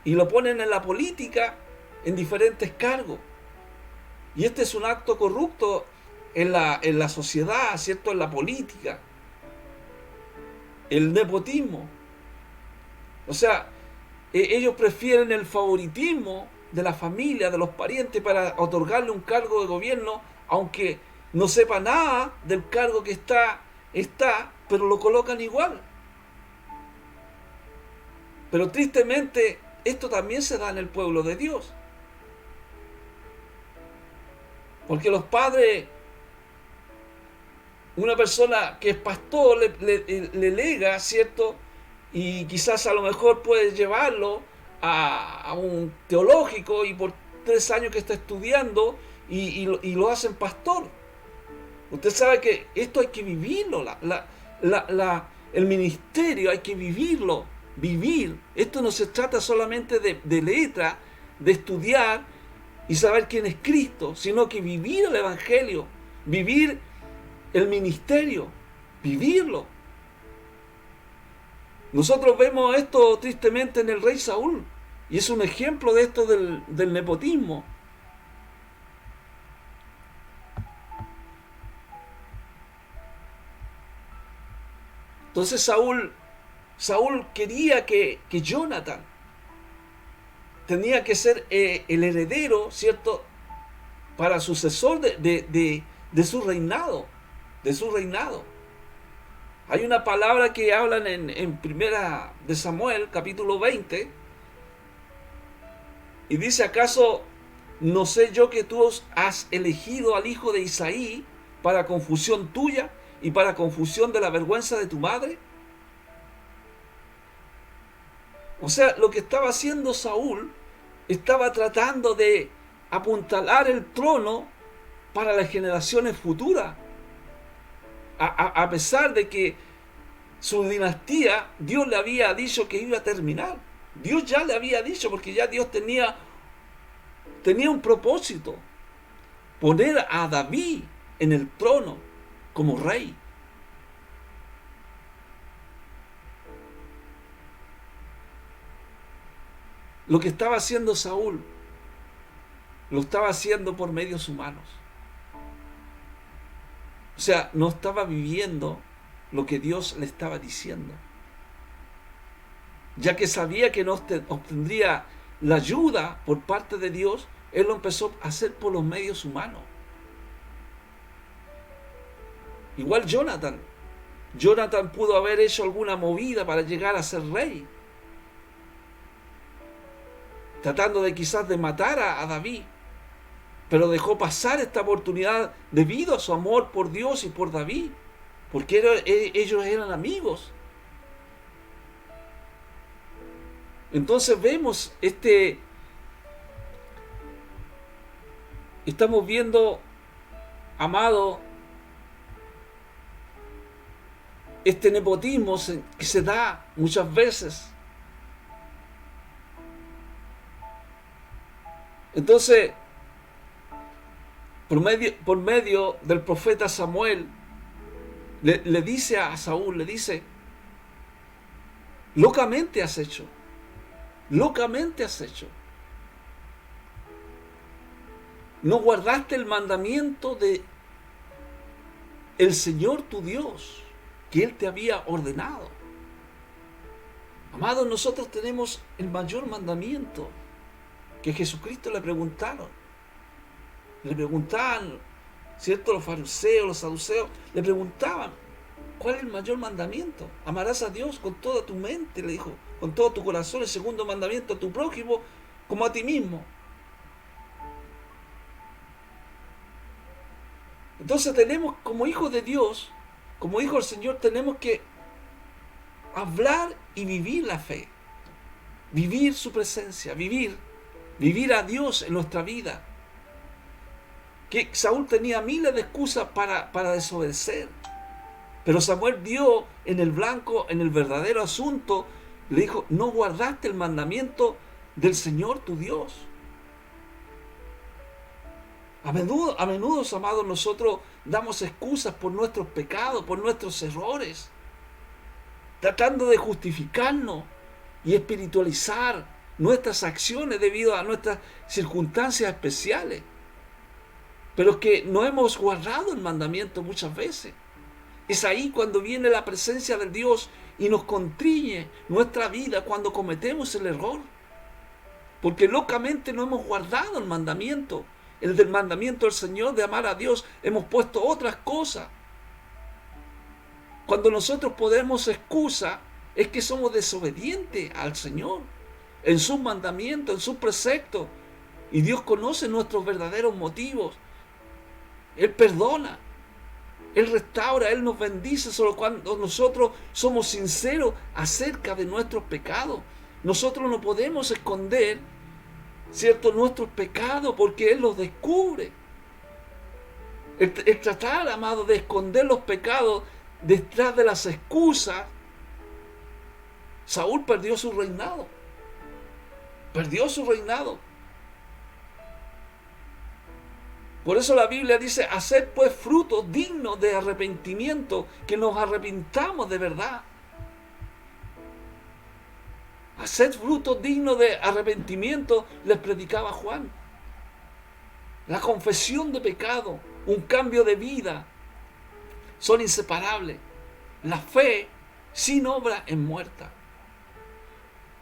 Y lo ponen en la política en diferentes cargos. Y este es un acto corrupto en la sociedad, ¿cierto? En la política. El nepotismo. O sea, ellos prefieren el favoritismo de la familia, de los parientes, para otorgarle un cargo de gobierno, aunque no sepa nada del cargo que está, pero lo colocan igual. Pero tristemente, esto también se da en el pueblo de Dios. Porque los padres una persona que es pastor le lega, ¿cierto? Y quizás a lo mejor puede llevarlo a un teológico y por 3 años que está estudiando y lo hacen pastor. Usted sabe que esto hay que vivirlo, el ministerio hay que vivirlo, vivir. Esto no se trata solamente de letra, de estudiar y saber quién es Cristo, sino que vivir el Evangelio, vivir el ministerio, vivirlo. Nosotros vemos esto tristemente en el rey Saúl, y es un ejemplo de esto del nepotismo. Entonces Saúl quería que Jonathan tenía que ser el heredero, ¿cierto?, para sucesor de su reinado, Hay una palabra que hablan en Primera de Samuel, capítulo 20, y dice: ¿acaso no sé yo que tú has elegido al hijo de Isaí para confusión tuya y para confusión de la vergüenza de tu madre? O sea, lo que estaba haciendo Saúl, estaba tratando de apuntalar el trono para las generaciones futuras. A pesar de que su dinastía, Dios le había dicho que iba a terminar. Dios ya le había dicho, porque ya Dios tenía un propósito: poner a David en el trono como rey. Lo que estaba haciendo Saúl, lo estaba haciendo por medios humanos. O sea, no estaba viviendo lo que Dios le estaba diciendo. Ya que sabía que no obtendría la ayuda por parte de Dios, él lo empezó a hacer por los medios humanos. Igual Jonathan pudo haber hecho alguna movida para llegar a ser rey, tratando de quizás de matar a David, pero dejó pasar esta oportunidad debido a su amor por Dios y por David, porque ellos eran amigos. Entonces vemos estamos viendo, amado, este nepotismo que se da muchas veces. Entonces, por medio del profeta Samuel, le dice a Saúl, le dice: locamente has hecho. No guardaste el mandamiento de el Señor tu Dios, que Él te había ordenado. Amados, nosotros tenemos el mayor mandamiento que Jesucristo le preguntaban, ¿cierto? Los fariseos, los saduceos, le preguntaban: ¿cuál es el mayor mandamiento? Amarás a Dios con toda tu mente, le dijo, con todo tu corazón. El segundo mandamiento: a tu prójimo como a ti mismo. Entonces tenemos, como hijos de Dios, como hijos del Señor, tenemos que hablar y vivir la fe, vivir su presencia, vivir a Dios en nuestra vida. Que Saúl tenía miles de excusas para desobedecer, pero Samuel dio en el blanco, en el verdadero asunto. Le dijo: no guardaste el mandamiento del Señor tu Dios. A menudo, amados, nosotros damos excusas por nuestros pecados, por nuestros errores, tratando de justificarnos y espiritualizar nuestras acciones debido a nuestras circunstancias especiales. Pero es que no hemos guardado el mandamiento muchas veces. Es ahí cuando viene la presencia de Dios y nos contriñe nuestra vida cuando cometemos el error. Porque locamente no hemos guardado el mandamiento, el del mandamiento del Señor de amar a Dios. Hemos puesto otras cosas. Cuando nosotros ponemos excusa, es que somos desobedientes al Señor, en sus mandamientos, en sus preceptos. Y Dios conoce nuestros verdaderos motivos. Él perdona. Él restaura, Él nos bendice solo cuando nosotros somos sinceros acerca de nuestros pecados. Nosotros no podemos esconder, ¿cierto?, nuestros pecados porque Él los descubre. El tratar, amado, de esconder los pecados detrás de las excusas, Saúl perdió su reinado. Perdió su reinado. Por eso la Biblia dice, haced pues frutos dignos de arrepentimiento, que nos arrepintamos de verdad. Haced frutos dignos de arrepentimiento, les predicaba Juan. La confesión de pecado, un cambio de vida, son inseparables. La fe sin obra es muerta.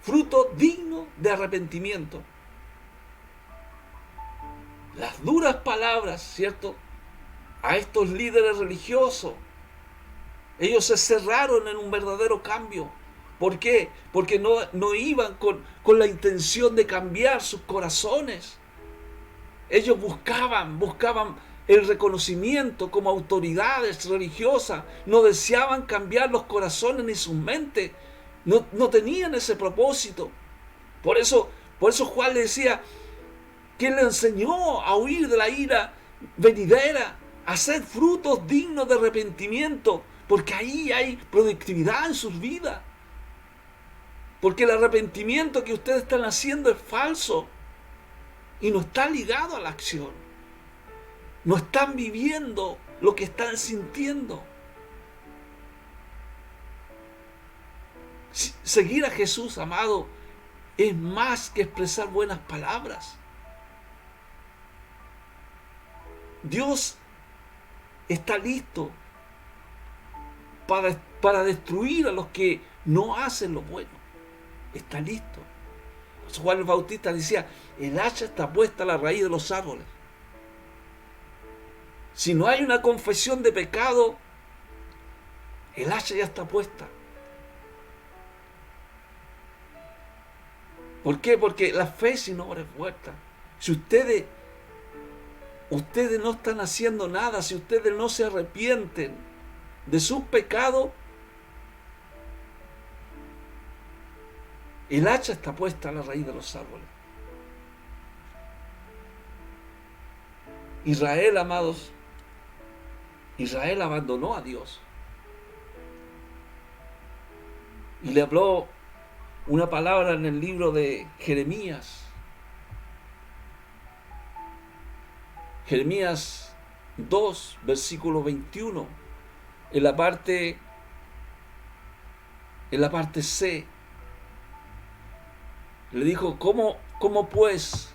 Fruto digno de arrepentimiento. Las duras palabras, ¿cierto?, a estos líderes religiosos, ellos se cerraron en un verdadero cambio. ¿Por qué? Porque no iban con la intención de cambiar sus corazones. Ellos buscaban el reconocimiento como autoridades religiosas. No deseaban cambiar los corazones ni sus mentes. No tenían ese propósito. Por eso Juan le decía, ¿quién le enseñó a huir de la ira venidera? A hacer frutos dignos de arrepentimiento. Porque ahí hay productividad en sus vidas. Porque el arrepentimiento que ustedes están haciendo es falso. Y no está ligado a la acción. No están viviendo lo que están sintiendo. Seguir a Jesús, amado, es más que expresar buenas palabras. Dios está listo para destruir a los que no hacen lo bueno. Está listo. Juan el Bautista decía, el hacha está puesta a la raíz de los árboles. Si no hay una confesión de pecado, el hacha ya está puesta. ¿Por qué? Porque la fe sin obra es muerta. Si ustedes no están haciendo nada, si ustedes no se arrepienten de sus pecados, el hacha está puesta a la raíz de los árboles. Israel, amados, Israel abandonó a Dios. Y le habló una palabra en el libro de Jeremías. Jeremías 2, versículo 21. En la parte C. Le dijo, ¿cómo pues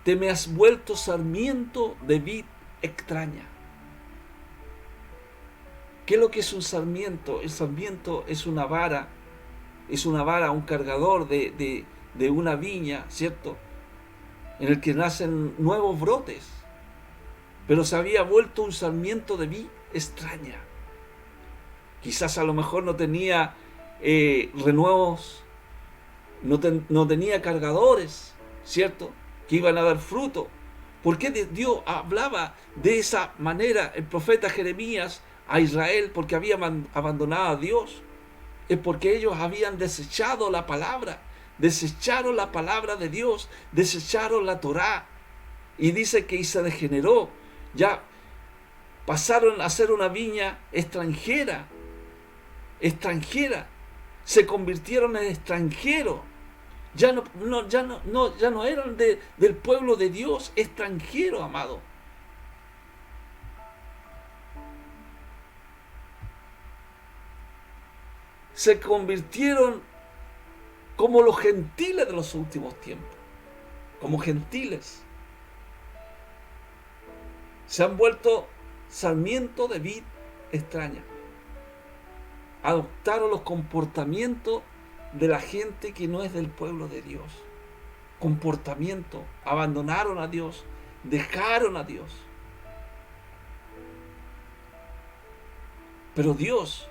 te me has vuelto sarmiento de vid extraña? ¿Qué es lo que es un sarmiento? El sarmiento es una vara, un cargador de una viña, ¿cierto?, en el que nacen nuevos brotes. Pero se había vuelto un sarmiento de vid extraña. Quizás a lo mejor no tenía renuevos, no tenía cargadores, ¿cierto?, que iban a dar fruto. ¿Por qué Dios hablaba de esa manera el profeta Jeremías a Israel? Porque habían abandonado a Dios. Es porque ellos habían desechado la palabra, desecharon la palabra de Dios, desecharon la Torá. Y dice que se degeneró. Ya pasaron a ser una viña extranjera. Se convirtieron en extranjeros. Ya no eran del pueblo de Dios, extranjeros, amado. Se convirtieron como los gentiles de los últimos tiempos, como gentiles. Se han vuelto sarmiento de vid extraña. Adoptaron los comportamientos de la gente que no es del pueblo de Dios. Comportamiento. Abandonaron a Dios. Dejaron a Dios. Pero Dios,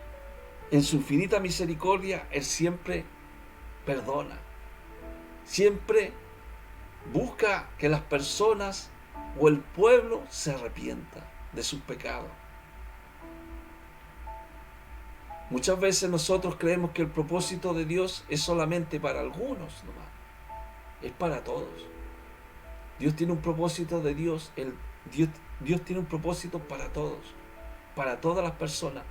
en su infinita misericordia, Él siempre perdona. Siempre busca que las personas o el pueblo se arrepienta de sus pecados. Muchas veces nosotros creemos que el propósito de Dios es solamente para algunos nomás. Es para todos. Dios tiene un propósito de Dios. Dios tiene un propósito para todos. Para todas las personas.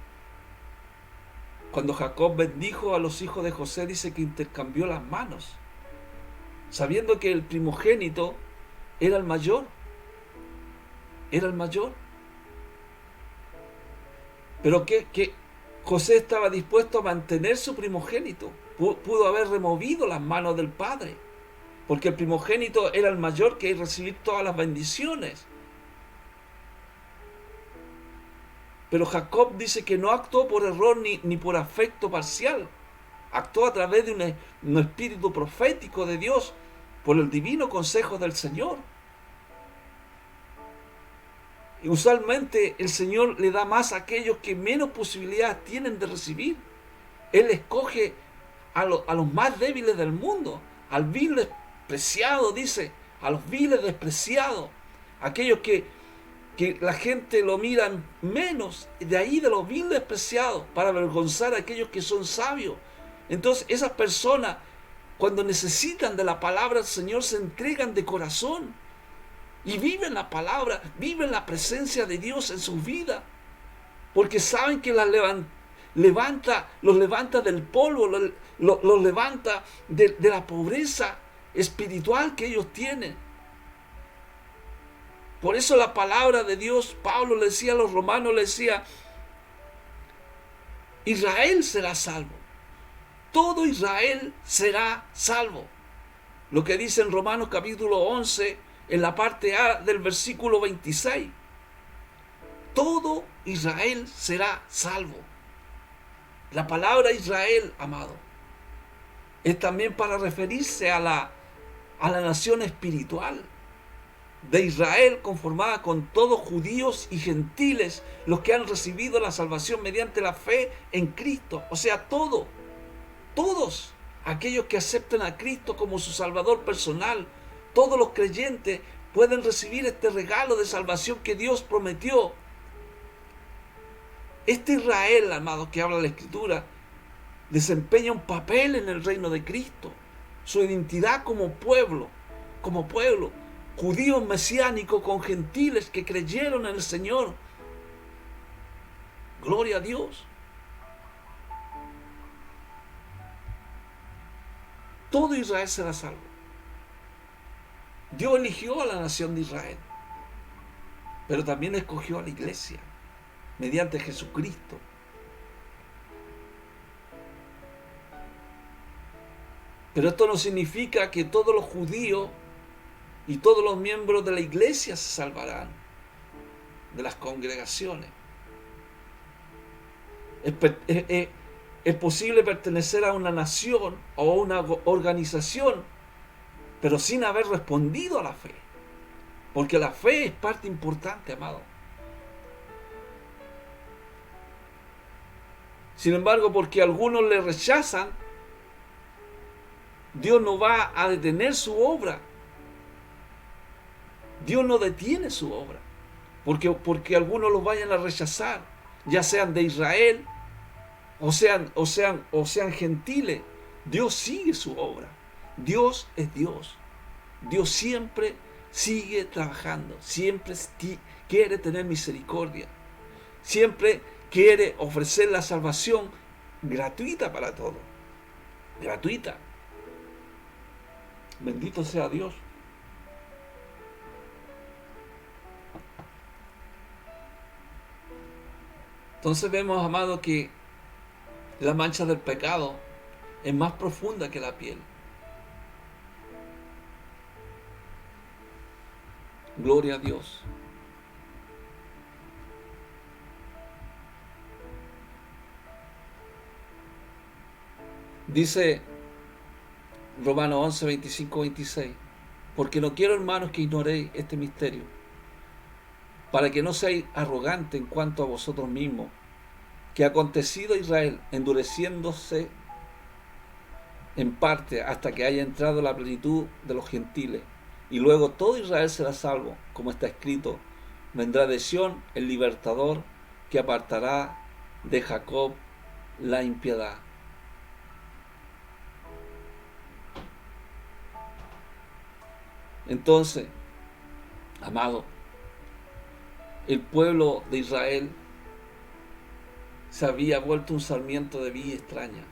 Cuando Jacob bendijo a los hijos de José, dice que intercambió las manos, sabiendo que el primogénito era el mayor. Era el mayor. Pero que José estaba dispuesto a mantener su primogénito. Pudo haber removido las manos del padre, porque el primogénito era el mayor que iba a recibir todas las bendiciones. Pero Jacob dice que no actuó por error ni por afecto parcial. Actuó a través de un espíritu profético de Dios, por el divino consejo del Señor. Y usualmente el Señor le da más a aquellos que menos posibilidades tienen de recibir. Él escoge a los más débiles del mundo, al vil despreciado, dice, a los viles despreciados, aquellos que la gente lo mira menos, de ahí de los viles despreciados, para avergonzar a aquellos que son sabios. Entonces esas personas, cuando necesitan de la palabra del Señor, se entregan de corazón y viven la palabra, viven la presencia de Dios en sus vidas, porque saben que los levanta del polvo, los levanta de la pobreza espiritual que ellos tienen. Por eso la palabra de Dios, Pablo le decía a los romanos, le decía, Israel será salvo. Todo Israel será salvo. Lo que dice en Romanos capítulo 11, en la parte A del versículo 26. Todo Israel será salvo. La palabra Israel, amado, es también para referirse a la nación espiritual de Israel, conformada con todos judíos y gentiles, los que han recibido la salvación mediante la fe en Cristo. O sea, todos aquellos que aceptan a Cristo como su Salvador personal, todos los creyentes pueden recibir este regalo de salvación que Dios prometió. Este Israel, amado, que habla la Escritura, desempeña un papel en el reino de Cristo. Su identidad como pueblo, judíos mesiánicos con gentiles que creyeron en el Señor. Gloria a Dios. Todo Israel será salvo. Dios eligió a la nación de Israel, pero también escogió a la iglesia mediante Jesucristo. Pero esto no significa que todos los judíos y todos los miembros de la iglesia se salvarán de las congregaciones. Es posible pertenecer a una nación o a una organización, pero sin haber respondido a la fe. Porque la fe es parte importante, amado. Sin embargo, porque algunos le rechazan, Dios no va a detener su obra. Dios no detiene su obra. Porque algunos los vayan a rechazar, ya sean de Israel o sean gentiles. Dios sigue su obra. Dios es Dios. Dios siempre sigue trabajando. Siempre quiere tener misericordia. Siempre quiere ofrecer la salvación gratuita para todos. Gratuita. Bendito sea Dios. Entonces vemos, amado, que la mancha del pecado es más profunda que la piel. Gloria a Dios. Dice Romanos 11, 25, 26. Porque no quiero, hermanos, que ignoréis este misterio, para que no seáis arrogantes en cuanto a vosotros mismos, que ha acontecido a Israel, endureciéndose en parte hasta que haya entrado la plenitud de los gentiles. y luego todo Israel será salvo, como está escrito: vendrá de Sión el libertador, que apartará de Jacob la impiedad. Entonces, amado, el pueblo de Israel se había vuelto un sarmiento de vid extraña.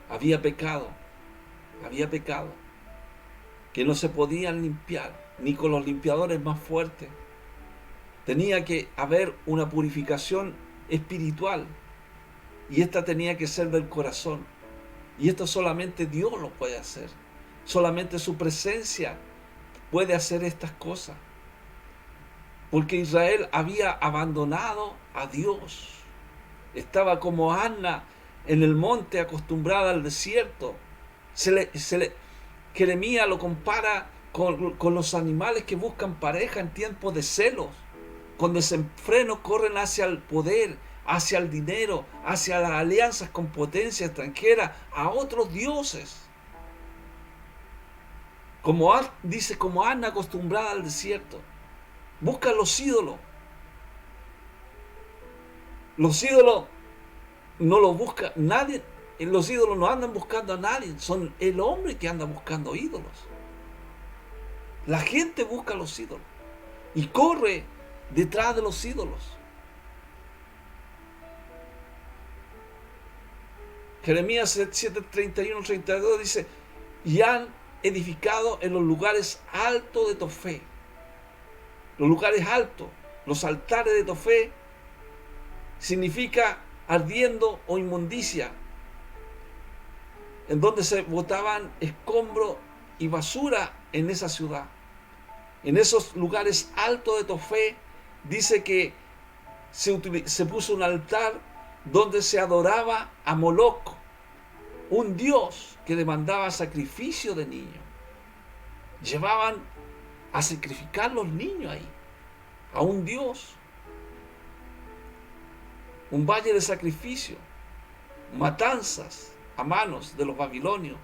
Había pecado, que no se podían limpiar, ni con los limpiadores más fuertes. Tenía que haber una purificación espiritual, y esta tenía que ser del corazón. Y esto solamente Dios lo puede hacer. Solamente su presencia puede hacer estas cosas. Porque Israel había abandonado a Dios. Estaba como Ana en el monte, acostumbrada al desierto. Jeremías lo compara con los animales que buscan pareja en tiempos de celos. Con desenfreno corren hacia el poder, hacia el dinero, hacia las alianzas con potencia extranjera, a otros dioses. Dice, como Ana acostumbrada al desierto. Busca los ídolos. Los ídolos no los busca nadie. Los ídolos no andan buscando a nadie. Son el hombre que anda buscando ídolos. La gente busca los ídolos y corre detrás de los ídolos. Jeremías 7:31-32 dice: y han edificado en los lugares altos de Tofé. Los lugares altos, los altares de Tofé, significa ardiendo o inmundicia, en donde se botaban escombros y basura en esa ciudad. En esos lugares altos de Tofé dice que se puso un altar donde se adoraba a Moloc, un dios que demandaba sacrificio de niños. Llevaban a sacrificar los niños ahí, a un dios. Un valle de sacrificio, matanzas a manos de los babilonios.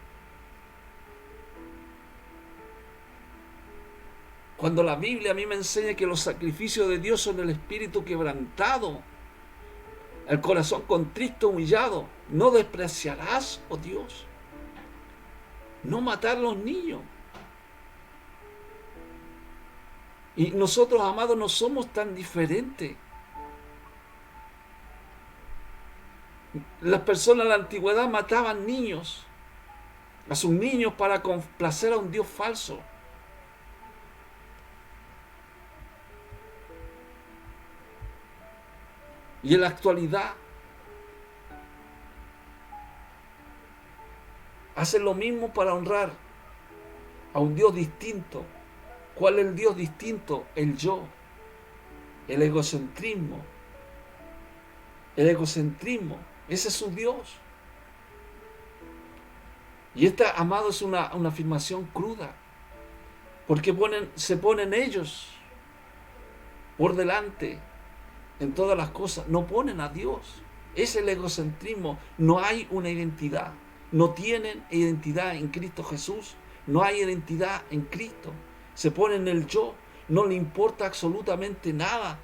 Cuando la Biblia a mí me enseña que los sacrificios de Dios son el espíritu quebrantado, el corazón contrito, humillado, no despreciarás, oh Dios. No matar a los niños. Y nosotros, amados, no somos tan diferentes. Las personas de la antigüedad mataban niños, a sus niños, para complacer a un Dios falso. Y en la actualidad hacen lo mismo para honrar a un Dios distinto. ¿Cuál es el Dios distinto? El yo, el egocentrismo. El egocentrismo, ese es su Dios. Y esta, amado, es una afirmación cruda, porque se ponen ellos por delante en todas las cosas, no ponen a Dios. Es el egocentrismo. No hay una identidad, no tienen identidad en Cristo Jesús, no hay identidad en Cristo. Se ponen el yo, no le importa absolutamente nada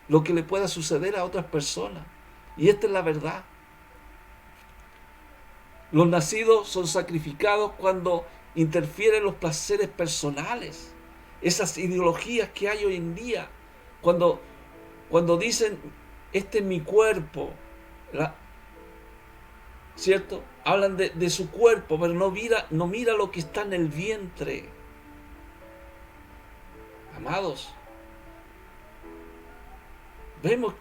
lo que le pueda suceder a otras personas. Y esta es la verdad. Los nacidos son sacrificados cuando interfieren los placeres personales, esas ideologías que hay hoy en día, cuando dicen, este es mi cuerpo, ¿cierto? Hablan de su cuerpo, pero no mira lo que está en el vientre. Amados, vemos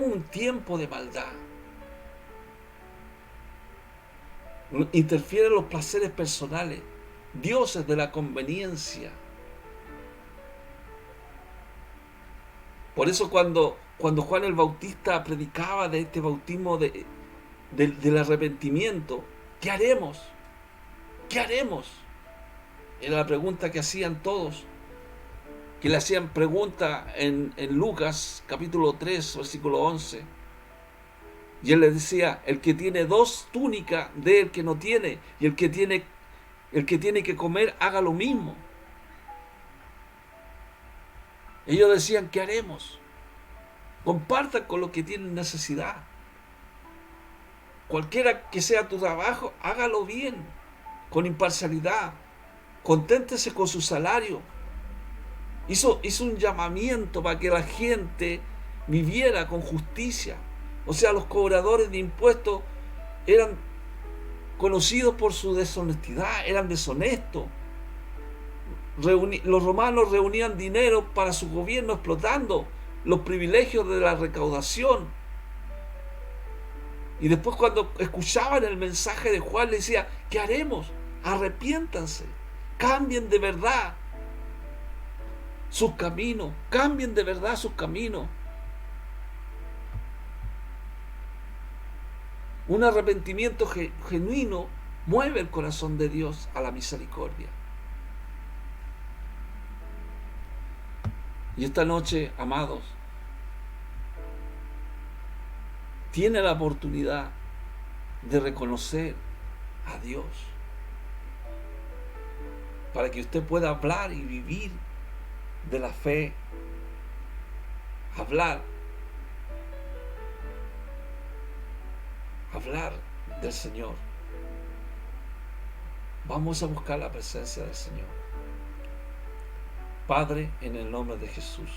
un tiempo de maldad. Interfieren los placeres personales, dioses de la conveniencia. Por eso cuando Juan el Bautista predicaba de este bautismo del arrepentimiento, ¿qué haremos? ¿Qué haremos? Era la pregunta que hacían todos, que le hacían pregunta en Lucas capítulo 3, versículo 11. Y él les decía, el que tiene 2 túnicas, dé el que no tiene, y el que tiene El que tiene que comer, haga lo mismo. Ellos decían, ¿qué haremos? Compartan con los que tienen necesidad. Cualquiera que sea tu trabajo, hágalo bien, con imparcialidad. Conténtese con su salario. Hizo un llamamiento para que la gente viviera con justicia. O sea, los cobradores de impuestos eran conocidos por su deshonestidad, eran deshonestos. Los romanos reunían dinero para su gobierno explotando los privilegios de la recaudación. Y después, cuando escuchaban el mensaje de Juan, le decía, ¿qué haremos? Arrepiéntanse, cambien de verdad sus caminos, cambien de verdad sus caminos. Un arrepentimiento genuino mueve el corazón de Dios a la misericordia. Y esta noche, amados, tiene la oportunidad de reconocer a Dios para que usted pueda hablar y vivir de la fe, hablar del Señor. Vamos a buscar la presencia del Señor. Padre, en el nombre de Jesús,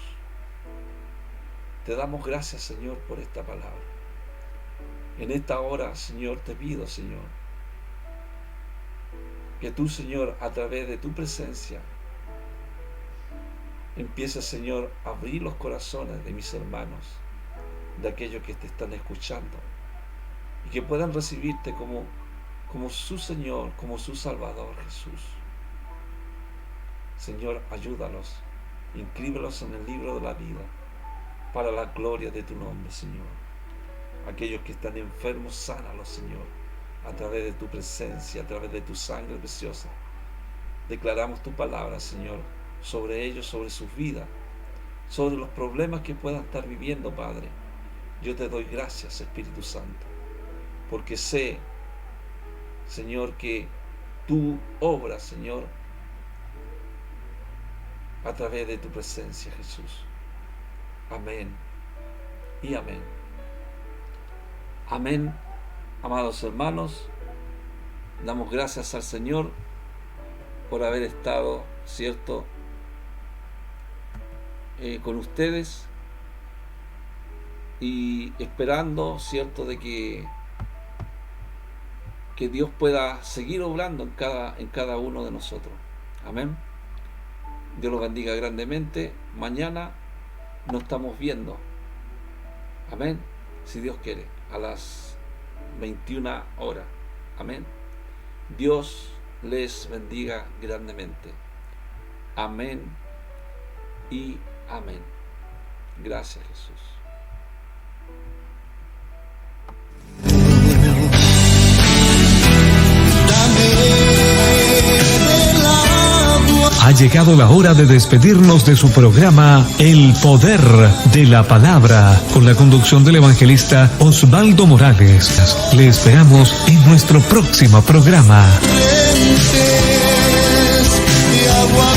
te damos gracias, Señor, por esta palabra. En esta hora, Señor, te pido, Señor, que tú, Señor, a través de tu presencia, empieces, Señor, a abrir los corazones de mis hermanos, de aquellos que te están escuchando, y que puedan recibirte como su Señor, como su Salvador, Jesús. Señor, ayúdalos, inscríbelos en el libro de la vida, para la gloria de tu nombre, Señor. Aquellos que están enfermos, sánalos, Señor, a través de tu presencia, a través de tu sangre preciosa. Declaramos tu palabra, Señor, sobre ellos, sobre sus vidas, sobre los problemas que puedan estar viviendo, Padre. Yo te doy gracias, Espíritu Santo, porque sé, Señor, que tú obras, Señor, a través de tu presencia, Jesús. Amén y amén. Amén, amados hermanos. Damos gracias al Señor por haber estado, ¿cierto?, con ustedes, y esperando, ¿cierto?, de que Dios pueda seguir obrando en cada uno de nosotros. Amén. Dios los bendiga grandemente. Mañana nos estamos viendo. Amén. Si Dios quiere, a las 21 horas. Amén. Dios les bendiga grandemente. Amén y amén. Gracias, Jesús. Ha llegado la hora de despedirnos de su programa El Poder de la Palabra, con la conducción del evangelista Osvaldo Morales. Le esperamos en nuestro próximo programa. De agua